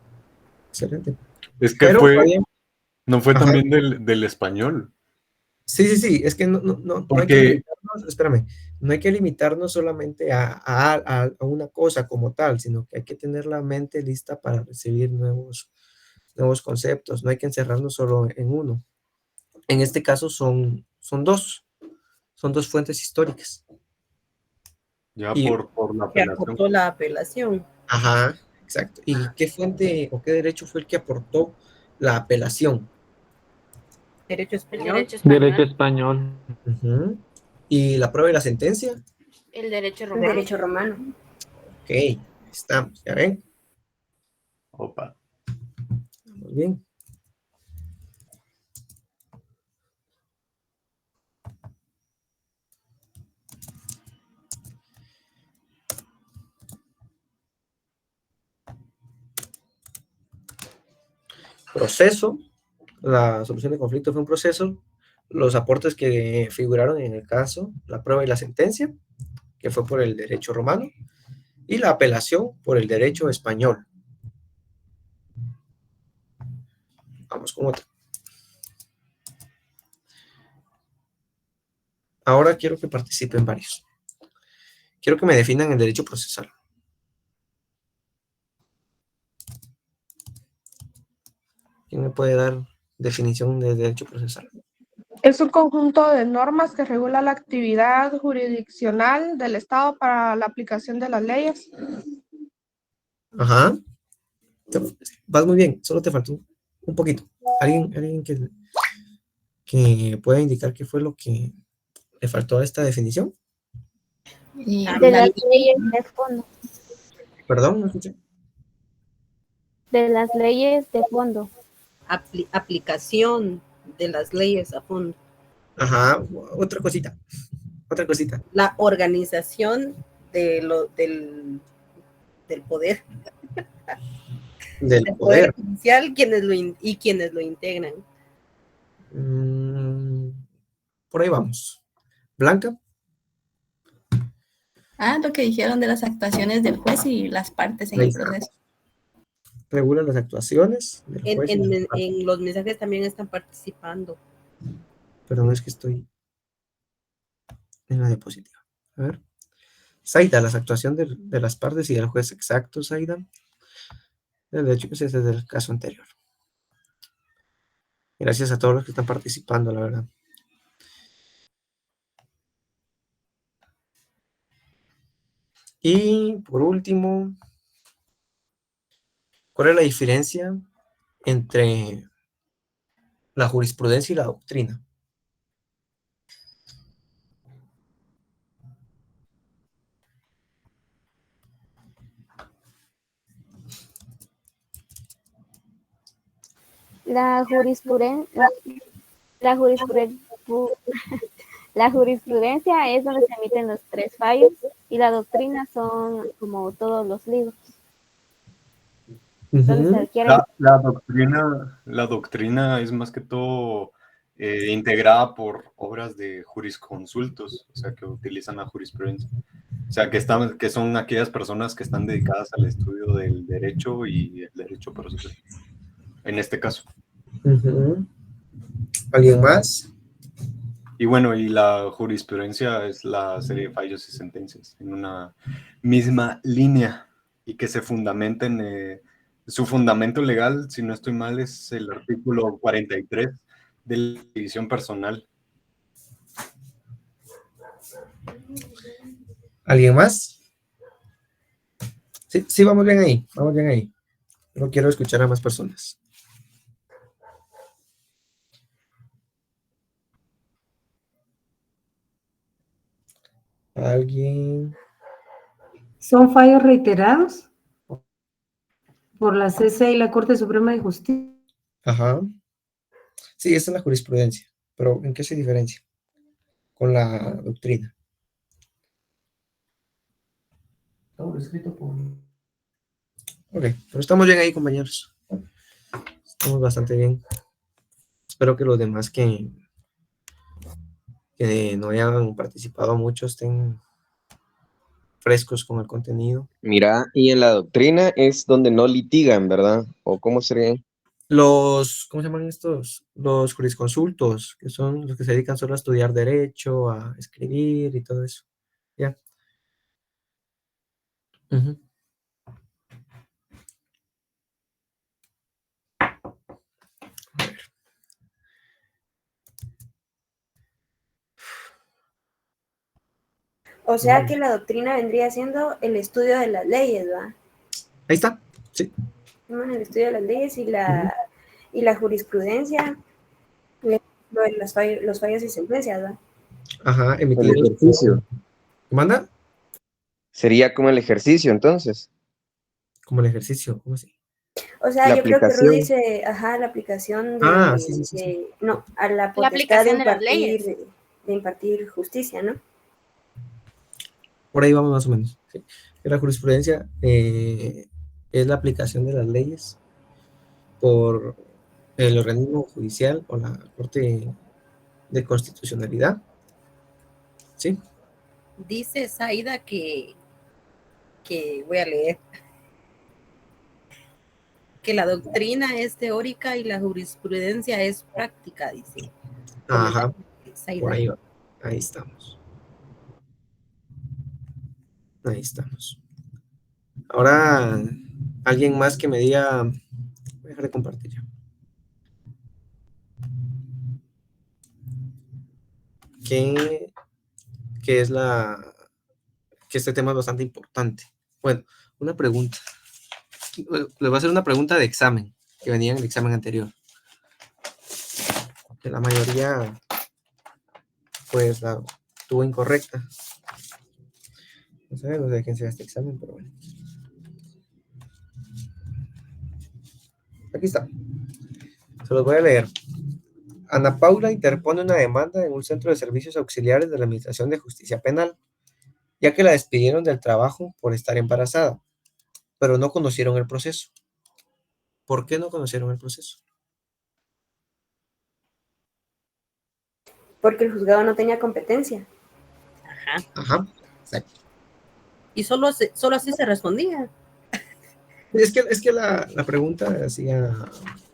Excelente. Es que Pero fue, todavía- no fue Ajá. también del español. Sí, es que no hay que Porque limitarnos, espérame, no hay que limitarnos solamente a una cosa como tal, sino que hay que tener la mente lista para recibir nuevos conceptos, no hay que encerrarnos solo en uno. En este caso son dos fuentes históricas. ya Y, por la Que apelación. aportó la apelación. ajá, exacto. ¿Y qué fuente o qué derecho fue el que aportó la apelación? Derecho El español. derecho español, Derecho español. Ujú. ¿Y la prueba y la sentencia? el derecho El romano. derecho romano. Ok, ahí estamos, ¿ya ven? Opa. Muy bien. Proceso, la solución de conflicto fue un proceso, los aportes que figuraron en el caso, la prueba y la sentencia, que fue por el derecho romano, y la apelación por el derecho español. Vamos con otra. Ahora quiero que participen varios. Quiero que me definan el derecho procesal. ¿Quién me puede dar definición de derecho procesal? Es un conjunto de normas que regula la actividad jurisdiccional del Estado para la aplicación de las leyes. Ajá. Vas muy bien, solo te faltó un poquito. ¿Alguien que pueda indicar qué fue lo que le faltó a esta definición? De las leyes de fondo. Perdón, no escuché. De las leyes de fondo. Aplicación de las leyes a fondo. Ajá, otra cosita. La organización del poder. Del El poder. judicial y quienes lo integran. Por ahí vamos. Blanca. Lo que dijeron de las actuaciones del juez y las partes en Ahí el está. proceso. Regula las actuaciones del juez. En los mensajes también están participando. Pero no es que estoy en la diapositiva. A ver. Zaida, las actuaciones de las partes y del juez. Exacto, Zaida. De hecho, ese es el caso anterior. Gracias a todos los que están participando, la verdad. Y por último, ¿cuál es la diferencia entre la jurisprudencia y la doctrina? La jurisprudencia, la jurisprudencia es donde se emiten los 3 fallos y la doctrina son como todos los libros. Entonces, se adquiere... La doctrina es más que todo integrada por obras de jurisconsultos, o sea, que utilizan la jurisprudencia. O sea, que son aquellas personas que están dedicadas al estudio del derecho y el derecho procesal, en este caso. ¿Alguien más? Y bueno, y la jurisprudencia es la serie de fallos y sentencias en una misma línea y que se fundamenten. Su fundamento legal, si no estoy mal, es el artículo 43 de la división personal. ¿Alguien más? Sí, vamos bien ahí, No quiero escuchar a más personas. ¿Alguien? ¿Son fallos reiterados por la CC y la Corte Suprema de Justicia? Ajá. Sí, esa es la jurisprudencia, pero ¿en qué se diferencia con la doctrina? Ok, pero estamos bien ahí, compañeros. Estamos bastante bien. Espero que los demás que no hayan participado mucho estén frescos con el contenido. Mira, y en la doctrina es donde no litigan, ¿verdad? ¿O cómo sería? ¿Cómo se llaman estos? Los jurisconsultos, que son los que se dedican solo a estudiar derecho, a escribir y todo eso. ¿Ya? Ujú. O sea que la doctrina vendría siendo el estudio de las leyes, ¿va? Ahí está, sí. El estudio de las leyes y la jurisprudencia, lo de los fallos y sentencias, ¿va? Ajá, El ejercicio. ¿Manda? Sería como el ejercicio, entonces. Como el ejercicio, ¿cómo así? O sea, La yo creo que aplicación. Ruth dice, la aplicación Sí. no, a la La potestad aplicación de las leyes. de impartir justicia, ¿no? Por ahí vamos más o menos. ¿Sí? La jurisprudencia es la aplicación de las leyes por el organismo judicial o la Corte de Constitucionalidad. ¿Sí? Dice Zaida que voy a leer, que la doctrina es teórica y la jurisprudencia es práctica, dice. Ajá, Zaida. por ahí va. Ahí estamos. Ahí estamos. Ahora, alguien más que me diga, voy a dejar de compartir ya. que, que es que este tema es bastante importante. Bueno, una pregunta. Les voy a hacer una pregunta de examen, que venía en el examen anterior. Que la mayoría, pues, la tuvo incorrecta. No sé de quién sea este examen, pero bueno. Aquí está. Se los voy a leer. Ana Paula interpone una demanda en un centro de servicios auxiliares de la Administración de Justicia Penal, ya que la despidieron del trabajo por estar embarazada, pero no conocieron el proceso. ¿Por qué no conocieron el proceso? Porque el juzgado no tenía competencia. Ajá, exacto. Y solo así se respondía. Es que la pregunta decía,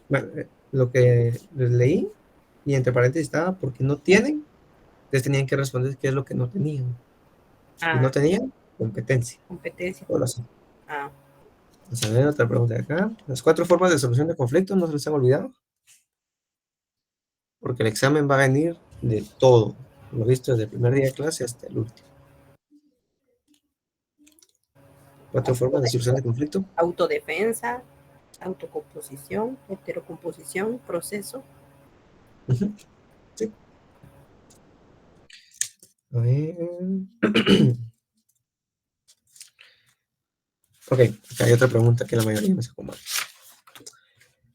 bueno, lo que les leí, y entre paréntesis estaba, porque no tienen, entonces tenían que responder qué es lo que no tenían. Y no tenían competencia. Competencia. Solo así. Ah. Vamos a ver otra pregunta de acá. Las 4 formas de solución de conflictos, ¿no se les han olvidado? Porque el examen va a venir de todo. Lo visto desde el primer día de clase hasta el último. 4 formas de solución de conflicto. Autodefensa, autocomposición, heterocomposición, proceso. Sí. A ver. Ok, acá hay otra pregunta que la mayoría me sacó mal.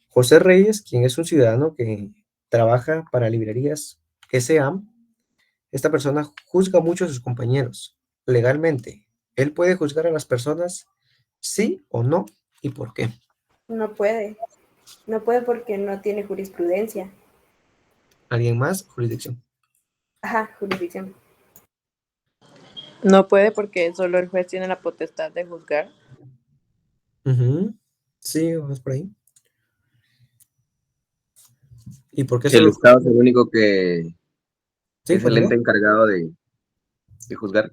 José Reyes, quien es un ciudadano que trabaja para librerías S.A., esta persona juzga mucho a sus compañeros. Legalmente, ¿él puede juzgar a las personas sí o no? ¿Y por qué? No puede. No puede porque no tiene jurisprudencia. ¿Alguien más? Jurisdicción. Ajá, jurisdicción. No puede porque solo el juez tiene la potestad de juzgar. Sí, vamos por ahí. ¿Y por qué Que el solo? Estado es el único que Sí, es el ente encargado de juzgar.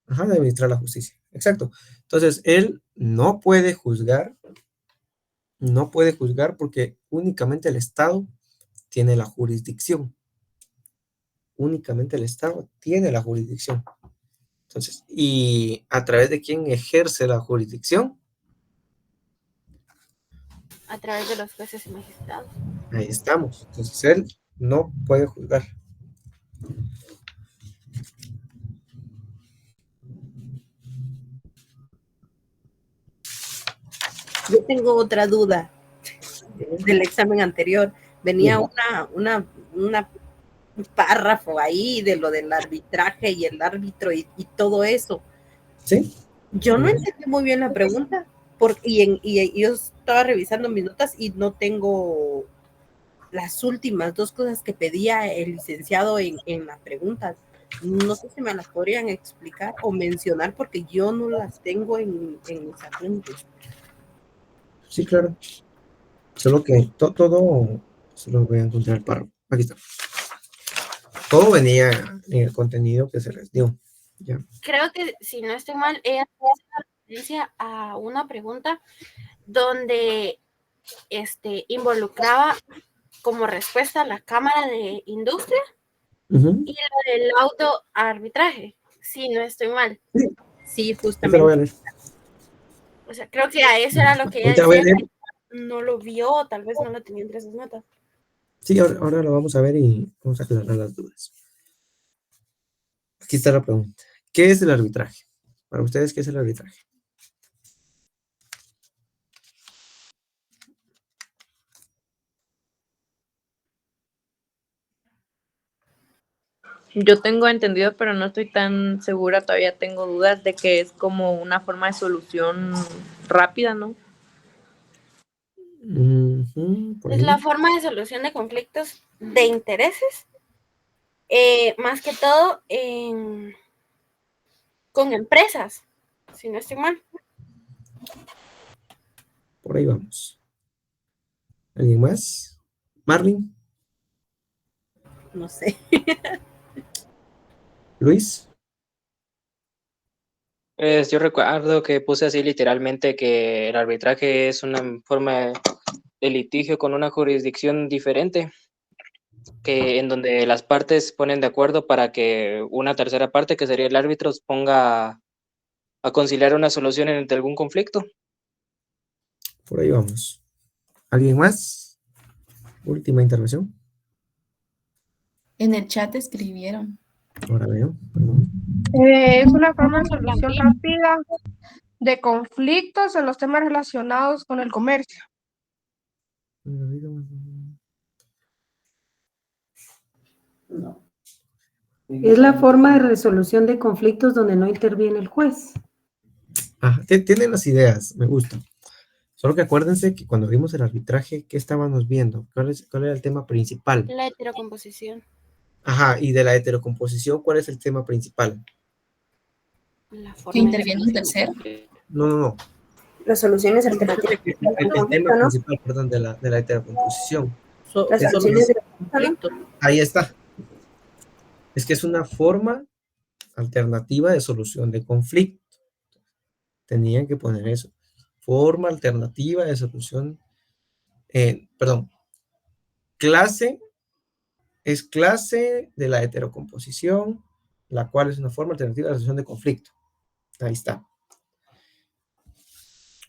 Ajá, de administrar la justicia. Exacto. Entonces, él no puede juzgar porque únicamente el Estado tiene la jurisdicción. Únicamente el Estado tiene la jurisdicción. Entonces, ¿y a través de quién ejerce la jurisdicción? A través de los jueces y magistrados. Ahí estamos. Entonces, él no puede juzgar. Yo tengo otra duda del examen anterior. Venía un párrafo ahí de lo del arbitraje y el árbitro y todo eso. Sí. Yo no entendí muy bien la pregunta. Y yo estaba revisando mis notas y no tengo las últimas 2 cosas que pedía el licenciado en las preguntas. No sé si me las podrían explicar o mencionar porque yo no las tengo en mis apuntes. Sí, claro. Solo que todo se lo voy a encontrar el párrafo. Aquí está. Todo venía en el contenido que se les dio. Ya. Creo que, si no estoy mal, ella hace referencia a una pregunta donde involucraba como respuesta a la Cámara de Industria y lo del autoarbitraje, si no estoy mal. Sí, Te lo justamente. voy a leer. O sea, creo que a eso era lo que ella Ahorita voy a decía, leer. no lo vio, tal vez no lo tenía entre sus notas. Sí, ahora lo vamos a ver y vamos a aclarar las dudas. Aquí está la pregunta. ¿Qué es el arbitraje? Para ustedes, ¿qué es el arbitraje? Yo tengo entendido, pero no estoy tan segura, todavía tengo dudas de que es como una forma de solución rápida, ¿no? Es la forma de solución de conflictos de intereses, más que todo con empresas, si no estoy mal. Por ahí vamos. ¿Alguien más? ¿Marlin? No sé. ¿Luis? Yo recuerdo que puse así literalmente que el arbitraje es una forma de litigio con una jurisdicción diferente. que en donde las partes se ponen de acuerdo para que una tercera parte, que sería el árbitro, se ponga a conciliar una solución entre algún conflicto. Por ahí vamos. ¿Alguien más? Última intervención. En el chat escribieron. Ahora veo. Es una forma de solución rápida de conflictos en los temas relacionados con el comercio. Es la forma de resolución de conflictos donde no interviene el juez. Ajá, tienen las ideas, me gustan. Solo que acuérdense que cuando vimos el arbitraje, ¿qué estábamos viendo? ¿Cuál era el tema principal? La heterocomposición. Ajá, y de la heterocomposición, ¿cuál es el tema principal? La forma ¿Que interviene un tercero? No. Las soluciones alternativas. El tema principal, perdón, de la heterocomposición. Las soluciones de conflicto. Ahí está. Es que es una forma alternativa de solución de conflicto. Tenían que poner eso. Forma alternativa de solución. Clase es clase de la heterocomposición, la cual es una forma alternativa de solución de conflicto. Ahí está.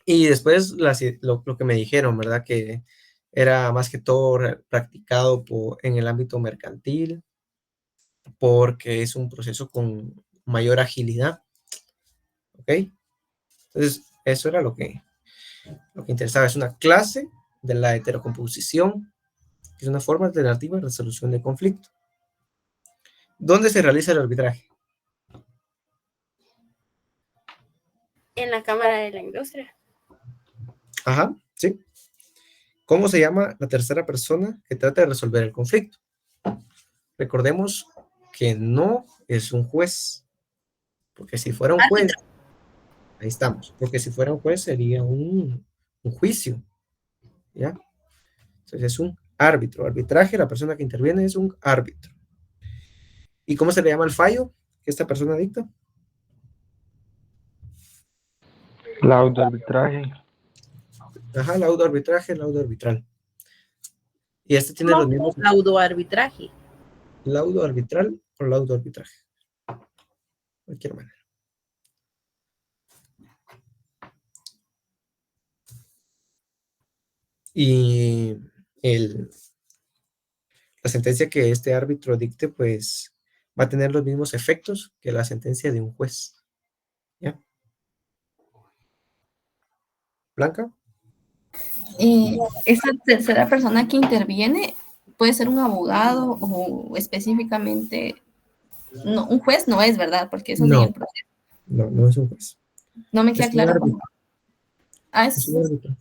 Y después lo que me dijeron, ¿verdad? Que era más que todo practicado en el ámbito mercantil, porque es un proceso con mayor agilidad. ¿Ok? Entonces, eso era lo que interesaba. Es una clase de la heterocomposición, que es una forma alternativa de resolución de conflicto. ¿Dónde se realiza el arbitraje? En la Cámara de la Industria. Ajá, sí. ¿Cómo se llama la tercera persona que trata de resolver el conflicto? Recordemos que no es un juez, porque si fuera un juez, ahí estamos, porque si fuera un juez sería un juicio, ¿ya? Entonces es un árbitro. Arbitraje, la persona que interviene es un árbitro. ¿Y cómo se le llama el fallo que esta persona dicta? Laudo arbitraje. Ajá, laudo arbitraje, laudo arbitral. Y este tiene los mismos. Laudo arbitraje. Laudo arbitral o laudo arbitraje. De cualquier manera. Y la sentencia que este árbitro dicte, pues, va a tener los mismos efectos que la sentencia de un juez. ¿Ya? ¿Blanca? Esta tercera persona que interviene puede ser un abogado o específicamente, no, un juez no es, ¿verdad? Porque eso sería el proceso. No es un juez. No me queda Es claro. Es un árbitro.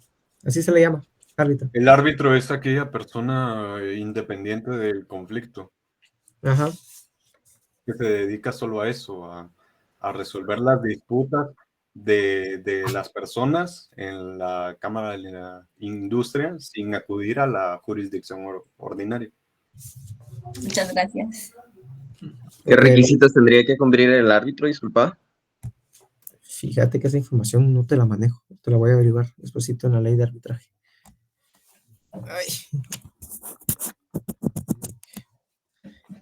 Así se le llama, árbitro. El árbitro es aquella persona independiente del conflicto. Ajá. Que se dedica solo a eso, a resolver las disputas de las personas en la Cámara de la Industria sin acudir a la jurisdicción ordinaria. Muchas gracias. ¿Qué requisitos tendría que cumplir el árbitro, disculpa? Fíjate que esa información no te la manejo. Te la voy a averiguar despuesito en la ley de arbitraje. Ay.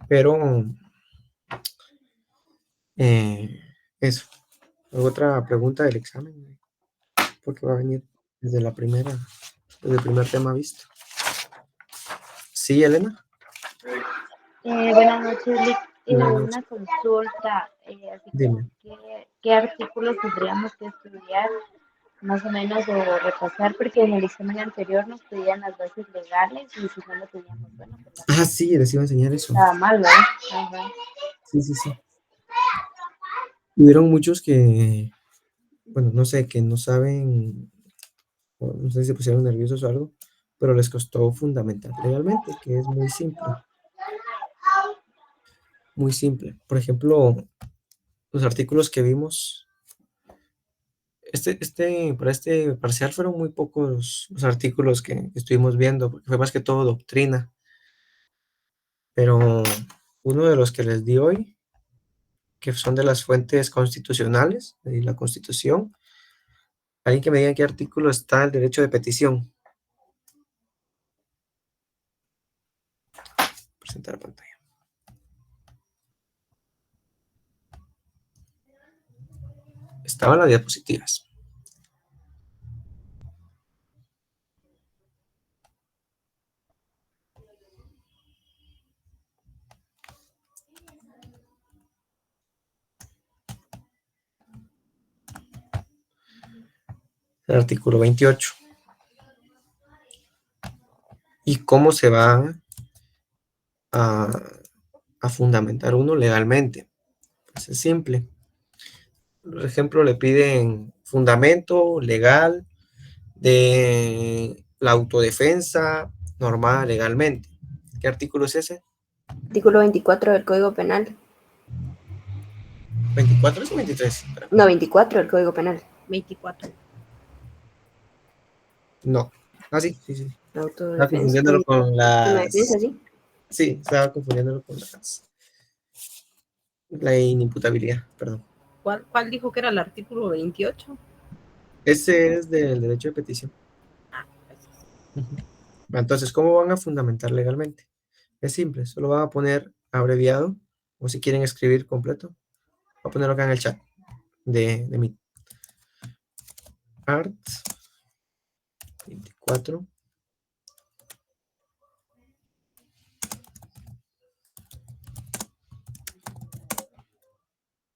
Pero eso. Otra pregunta del examen, porque va a venir desde el primer tema visto. Sí, Elena. Buenas noches, Lick. Buenas Una consulta. Así Dime. ¿qué artículos tendríamos que estudiar más o menos o repasar? Porque en el examen anterior nos pedían las bases legales y si no lo teníamos, bueno, pues Ah, sí, les iba a enseñar eso. estaba mal, ¿no? Ajá. Sí. Hubieron muchos que, bueno, no sé, que no saben, o no sé si se pusieron nerviosos o algo, pero les costó fundamental legalmente, que es muy simple. Muy simple. Por ejemplo, los artículos que vimos, para este parcial fueron muy pocos los artículos que estuvimos viendo, porque fue más que todo doctrina. Pero uno de los que les di hoy, que son de las fuentes constitucionales de la Constitución, alguien que me diga en qué artículo está el derecho de petición. presentar la pantalla. Estaban las diapositivas. El artículo 28. ¿Y cómo se va a fundamentar uno legalmente? Pues es simple. Por ejemplo, le piden fundamento legal de la autodefensa normada legalmente. ¿Qué artículo es ese? Artículo 24 del Código Penal. ¿24 es o 23? No, 24 del Código Penal. 24. No. Ah, sí, sí, sí. La Estaba autodefensa. confundiéndolo con Con la las... defensa, sí. Sí, estaba confundiéndolo con la inimputabilidad, perdón. ¿Cuál dijo que era el artículo 28? Ese es del derecho de petición. Entonces, ¿cómo van a fundamentar legalmente? Es simple, solo van a poner abreviado, o si quieren escribir completo, voy a ponerlo acá en el chat de Meet. Art 24.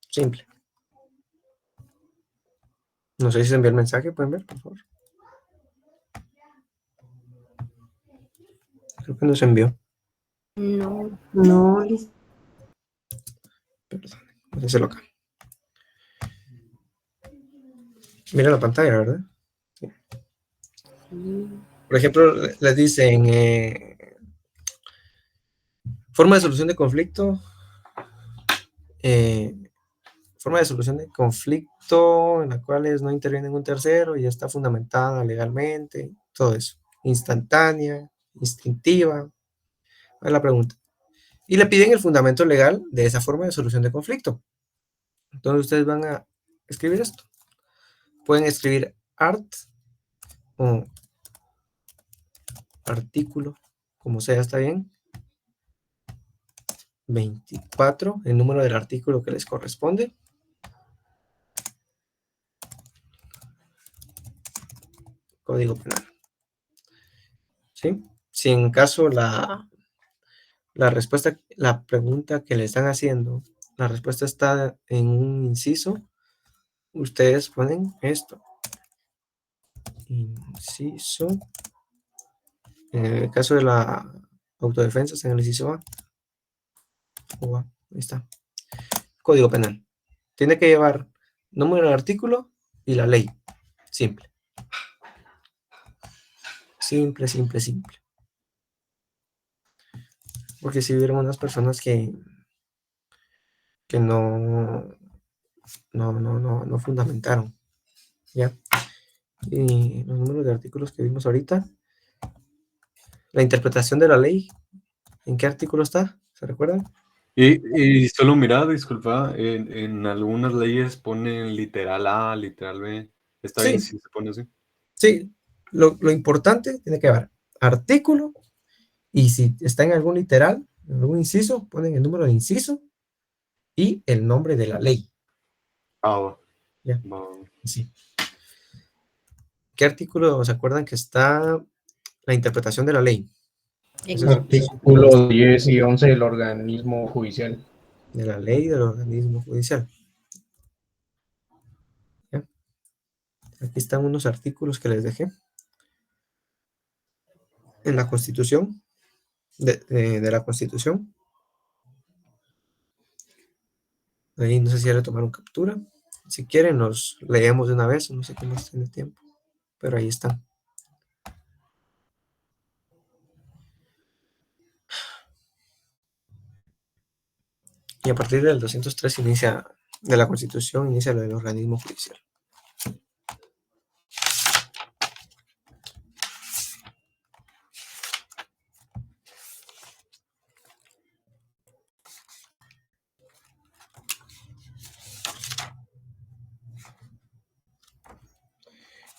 Simple. No sé si se envió el mensaje, pueden ver, por favor. Creo que no se envió. No, Perdón, voy a hacerlo acá. Mira la pantalla, ¿verdad? Sí. Por ejemplo, les dicen forma de solución de conflicto. Forma de solución de conflicto en la cual no interviene un tercero y ya está fundamentada legalmente, todo eso. Instantánea, instintiva. Es la pregunta. Y le piden el fundamento legal de esa forma de solución de conflicto. Entonces ustedes van a escribir esto. Pueden escribir art o artículo, como sea, está bien. 24, el número del artículo que les corresponde. Código penal. ¿Sí? Si en caso la respuesta, la pregunta que le están haciendo, la respuesta está en un inciso, ustedes ponen esto. Inciso. En el caso de la autodefensa, está en el inciso A. O A, ahí está. Código penal. Tiene que llevar número del artículo y la ley. Simple. Simple, simple, simple. Porque si hubieron unas personas que no fundamentaron. ¿Ya? Y los números de artículos que vimos ahorita. La interpretación de la ley. ¿En qué artículo está? ¿Se recuerdan? Y solo mira, disculpa, en algunas leyes ponen literal A, literal B. ¿Está bien si se pone así? Sí, lo importante tiene que llevar artículo y si está en algún literal, en algún inciso, ponen el número de inciso y el nombre de la ley. Ah, ya. Sí. ¿Qué artículo se acuerdan que está la interpretación de la ley? Artículo 10 y 11 del organismo judicial. De la ley del organismo judicial. ¿Ya? Aquí están unos artículos que les dejé. En la Constitución, de la Constitución. Ahí no sé si ya le tomaron captura. Si quieren, los leemos de una vez, no sé cómo está en el tiempo, pero ahí están. Y a partir del 203 inicia, de la Constitución, inicia lo del organismo judicial.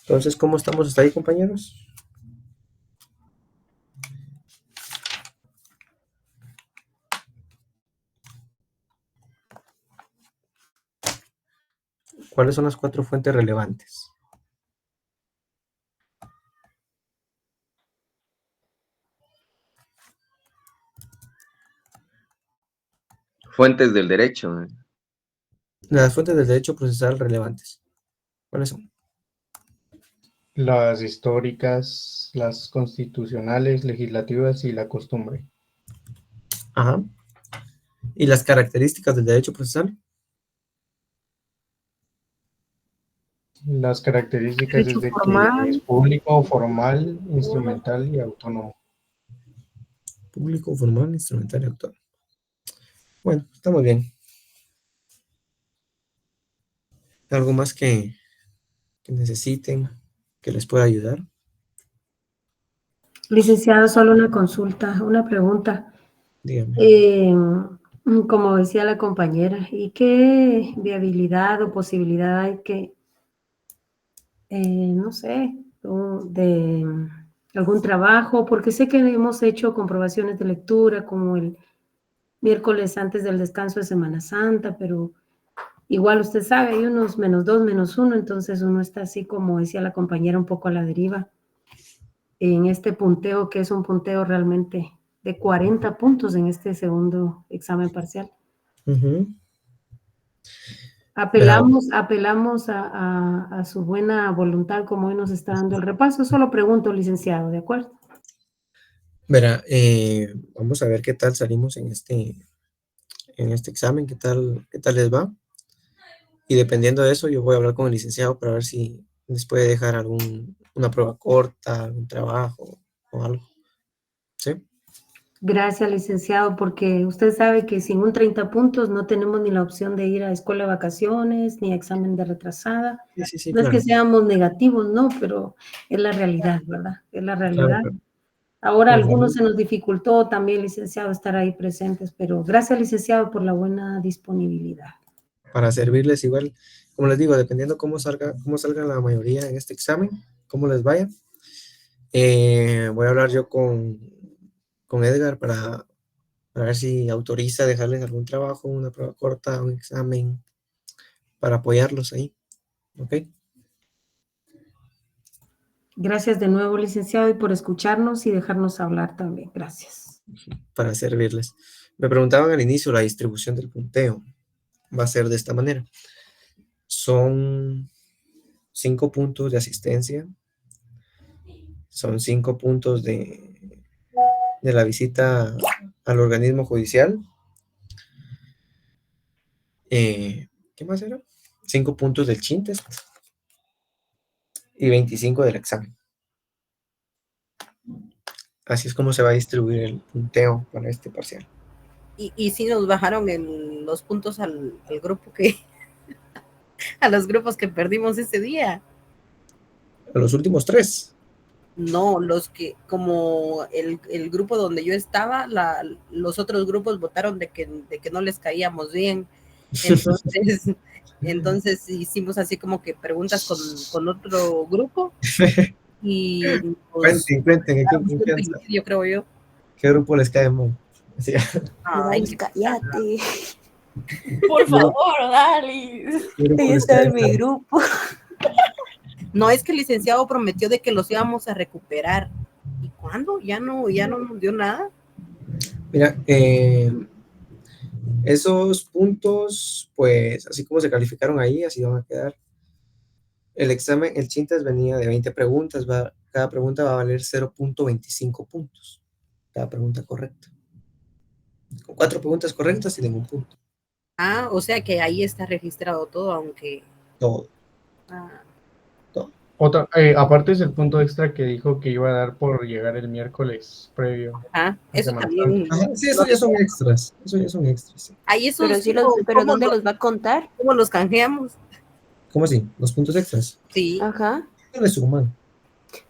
Entonces, ¿cómo estamos hasta ahí, compañeros? ¿Cuáles son las 4 fuentes relevantes? Fuentes del derecho. Las fuentes del derecho procesal relevantes. ¿Cuáles son? Las históricas, las constitucionales, legislativas y la costumbre. Ajá. ¿Y las características del derecho procesal? Las características Derecho es de que formal. es público, formal, instrumental y autónomo. Público, formal, instrumental y autónomo. Bueno, está muy bien. ¿Algo más que necesiten, que les pueda ayudar? Licenciado, solo una consulta, una pregunta. Dígame. Como decía la compañera, ¿y qué viabilidad o posibilidad hay que, no sé, de algún trabajo? Porque sé que hemos hecho comprobaciones de lectura como el miércoles antes del descanso de Semana Santa, pero igual usted sabe, hay unos -2, -1, entonces uno está así, como decía la compañera, un poco a la deriva en este punteo, que es un punteo realmente de 40 puntos en este segundo examen parcial. Ujú. Apelamos a su buena voluntad, como hoy nos está dando el repaso. Solo pregunto, licenciado, ¿de acuerdo? Verá, vamos a ver qué tal salimos en este examen, qué tal les va. Y dependiendo de eso, yo voy a hablar con el licenciado para ver si les puede dejar una prueba corta, algún trabajo o algo. ¿Sí? Gracias, licenciado, porque usted sabe que sin un 30 puntos no tenemos ni la opción de ir a escuela de vacaciones, ni a examen de retrasada. Sí, No es que claro. seamos negativos, no, pero es la realidad, ¿verdad? Es la realidad. Claro. Ahora a Por algunos favor. se nos dificultó también, licenciado, estar ahí presentes, pero gracias, licenciado, por la buena disponibilidad. Para servirles igual, como les digo, dependiendo cómo salga la mayoría en este examen, cómo les vaya. Voy a hablar yo con Edgar para ver si autoriza dejarles algún trabajo, una prueba corta, un examen, para apoyarlos ahí. ¿Ok? Gracias de nuevo, licenciado, y por escucharnos y dejarnos hablar también. Gracias. Para servirles. Me preguntaban al inicio la distribución del punteo. Va a ser de esta manera. Son 5 puntos de asistencia. Son 5 puntos de la visita al organismo judicial. ¿Qué más era? 5 puntos del chin test y 25 del examen. Así es como se va a distribuir el punteo para este parcial. Y sí nos bajaron en los puntos al grupo a los grupos que perdimos ese día. A los últimos 3. No, los que, como el grupo donde yo estaba, los otros grupos votaron de que no les caíamos bien. Entonces hicimos así como que preguntas con otro grupo y Cuenten, aquí en confianza. yo creo yo. ¿Qué grupo les cae mal? Así. Ay, cállate. Por favor, Dali. Ella está en mi grupo. No, es que el licenciado prometió de que los íbamos a recuperar. ¿Y cuándo? Ya no nos dio nada. Mira, esos puntos, pues, así como se calificaron ahí, así van a quedar. El examen, el Chintas venía de 20 preguntas, cada pregunta va a valer 0.25 puntos. Cada pregunta correcta. Con 4 preguntas correctas y ningún punto. Ah, o sea que ahí está registrado todo, aunque... Todo. Otra, aparte es el punto extra que dijo que iba a dar por llegar el miércoles previo. Eso también. Sí, eso ya son extras. Eso ya son extras. Sí. Ahí eso Pero, sí pero ¿dónde los va a contar? ¿Cómo los canjeamos? ¿Cómo así? ¿Los puntos extras? Sí. Ajá. Le suman.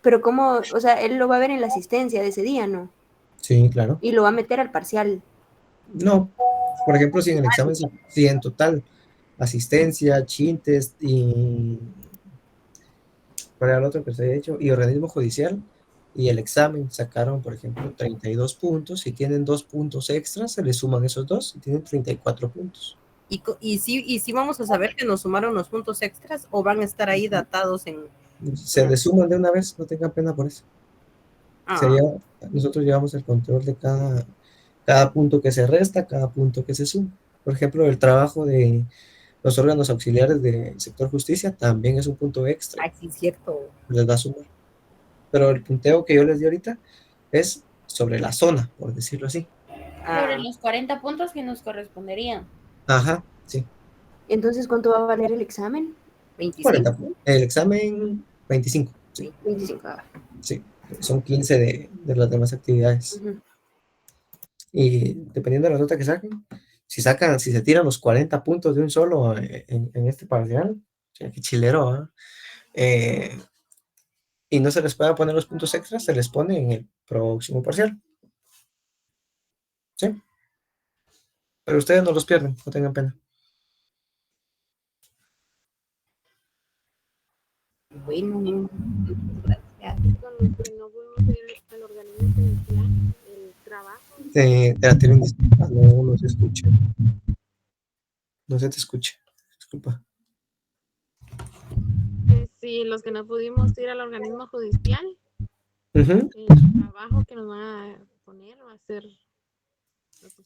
Pero cómo, o sea, él lo va a ver en la asistencia de ese día, ¿no? Sí, claro. Y lo va a meter al parcial. No. Por ejemplo, si en el examen, si en total asistencia, chintes y... ¿Cuál era el otro que se había hecho? Y organismo judicial y el examen sacaron, por ejemplo, 32 puntos. Si tienen 2 puntos extras, se les suman esos 2 y tienen 34 puntos. Y sí vamos a saber que nos sumaron los puntos extras o van a estar ahí datados en... Se les suman de una vez, no tengan pena por eso. Nosotros llevamos el control de cada punto que se resta, cada punto que se suma. Por ejemplo, el trabajo de los órganos auxiliares del sector justicia también es un punto extra. Ay, sí, cierto. Les va a sumar. Pero el punteo que yo les di ahorita es sobre la zona, por decirlo así. Sobre los 40 puntos que nos corresponderían. Ajá, sí. Entonces, ¿cuánto va a valer el examen? 25. 40. El examen, 25. Sí. 25. Sí, son 15 de las demás actividades. Y dependiendo de la nota que saquen, si se tiran los 40 puntos de un solo en este parcial, o sea, qué chilero, ¿ah? Y no se les pueda poner los puntos extras, se les pone en el próximo parcial. ¿Sí? Pero ustedes no los pierden, no tengan pena. Bueno, Te la tienen disculpa, no se escucha. No se te escucha, disculpa. Sí, los que no pudimos ir al organismo judicial, Ujú. el trabajo que nos van a poner va a ser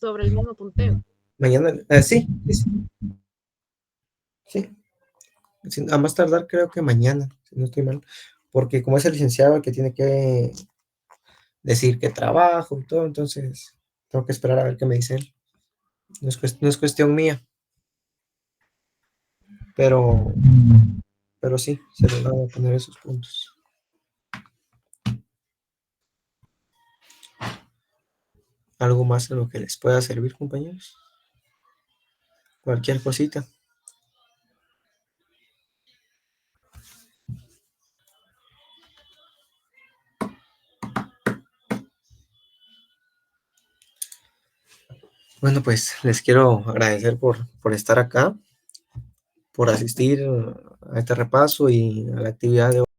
sobre el mismo punteo. Mañana, sí. A más tardar creo que mañana, si no estoy mal, porque como es el licenciado el que tiene que decir que trabajo y todo, entonces tengo que esperar a ver qué me dice él. No es cuestión mía, pero sí, se le van a poner esos puntos. ¿Algo más en lo que les pueda servir, compañeros? Cualquier cosita. Bueno, pues les quiero agradecer por estar acá, por asistir a este repaso y a la actividad de hoy.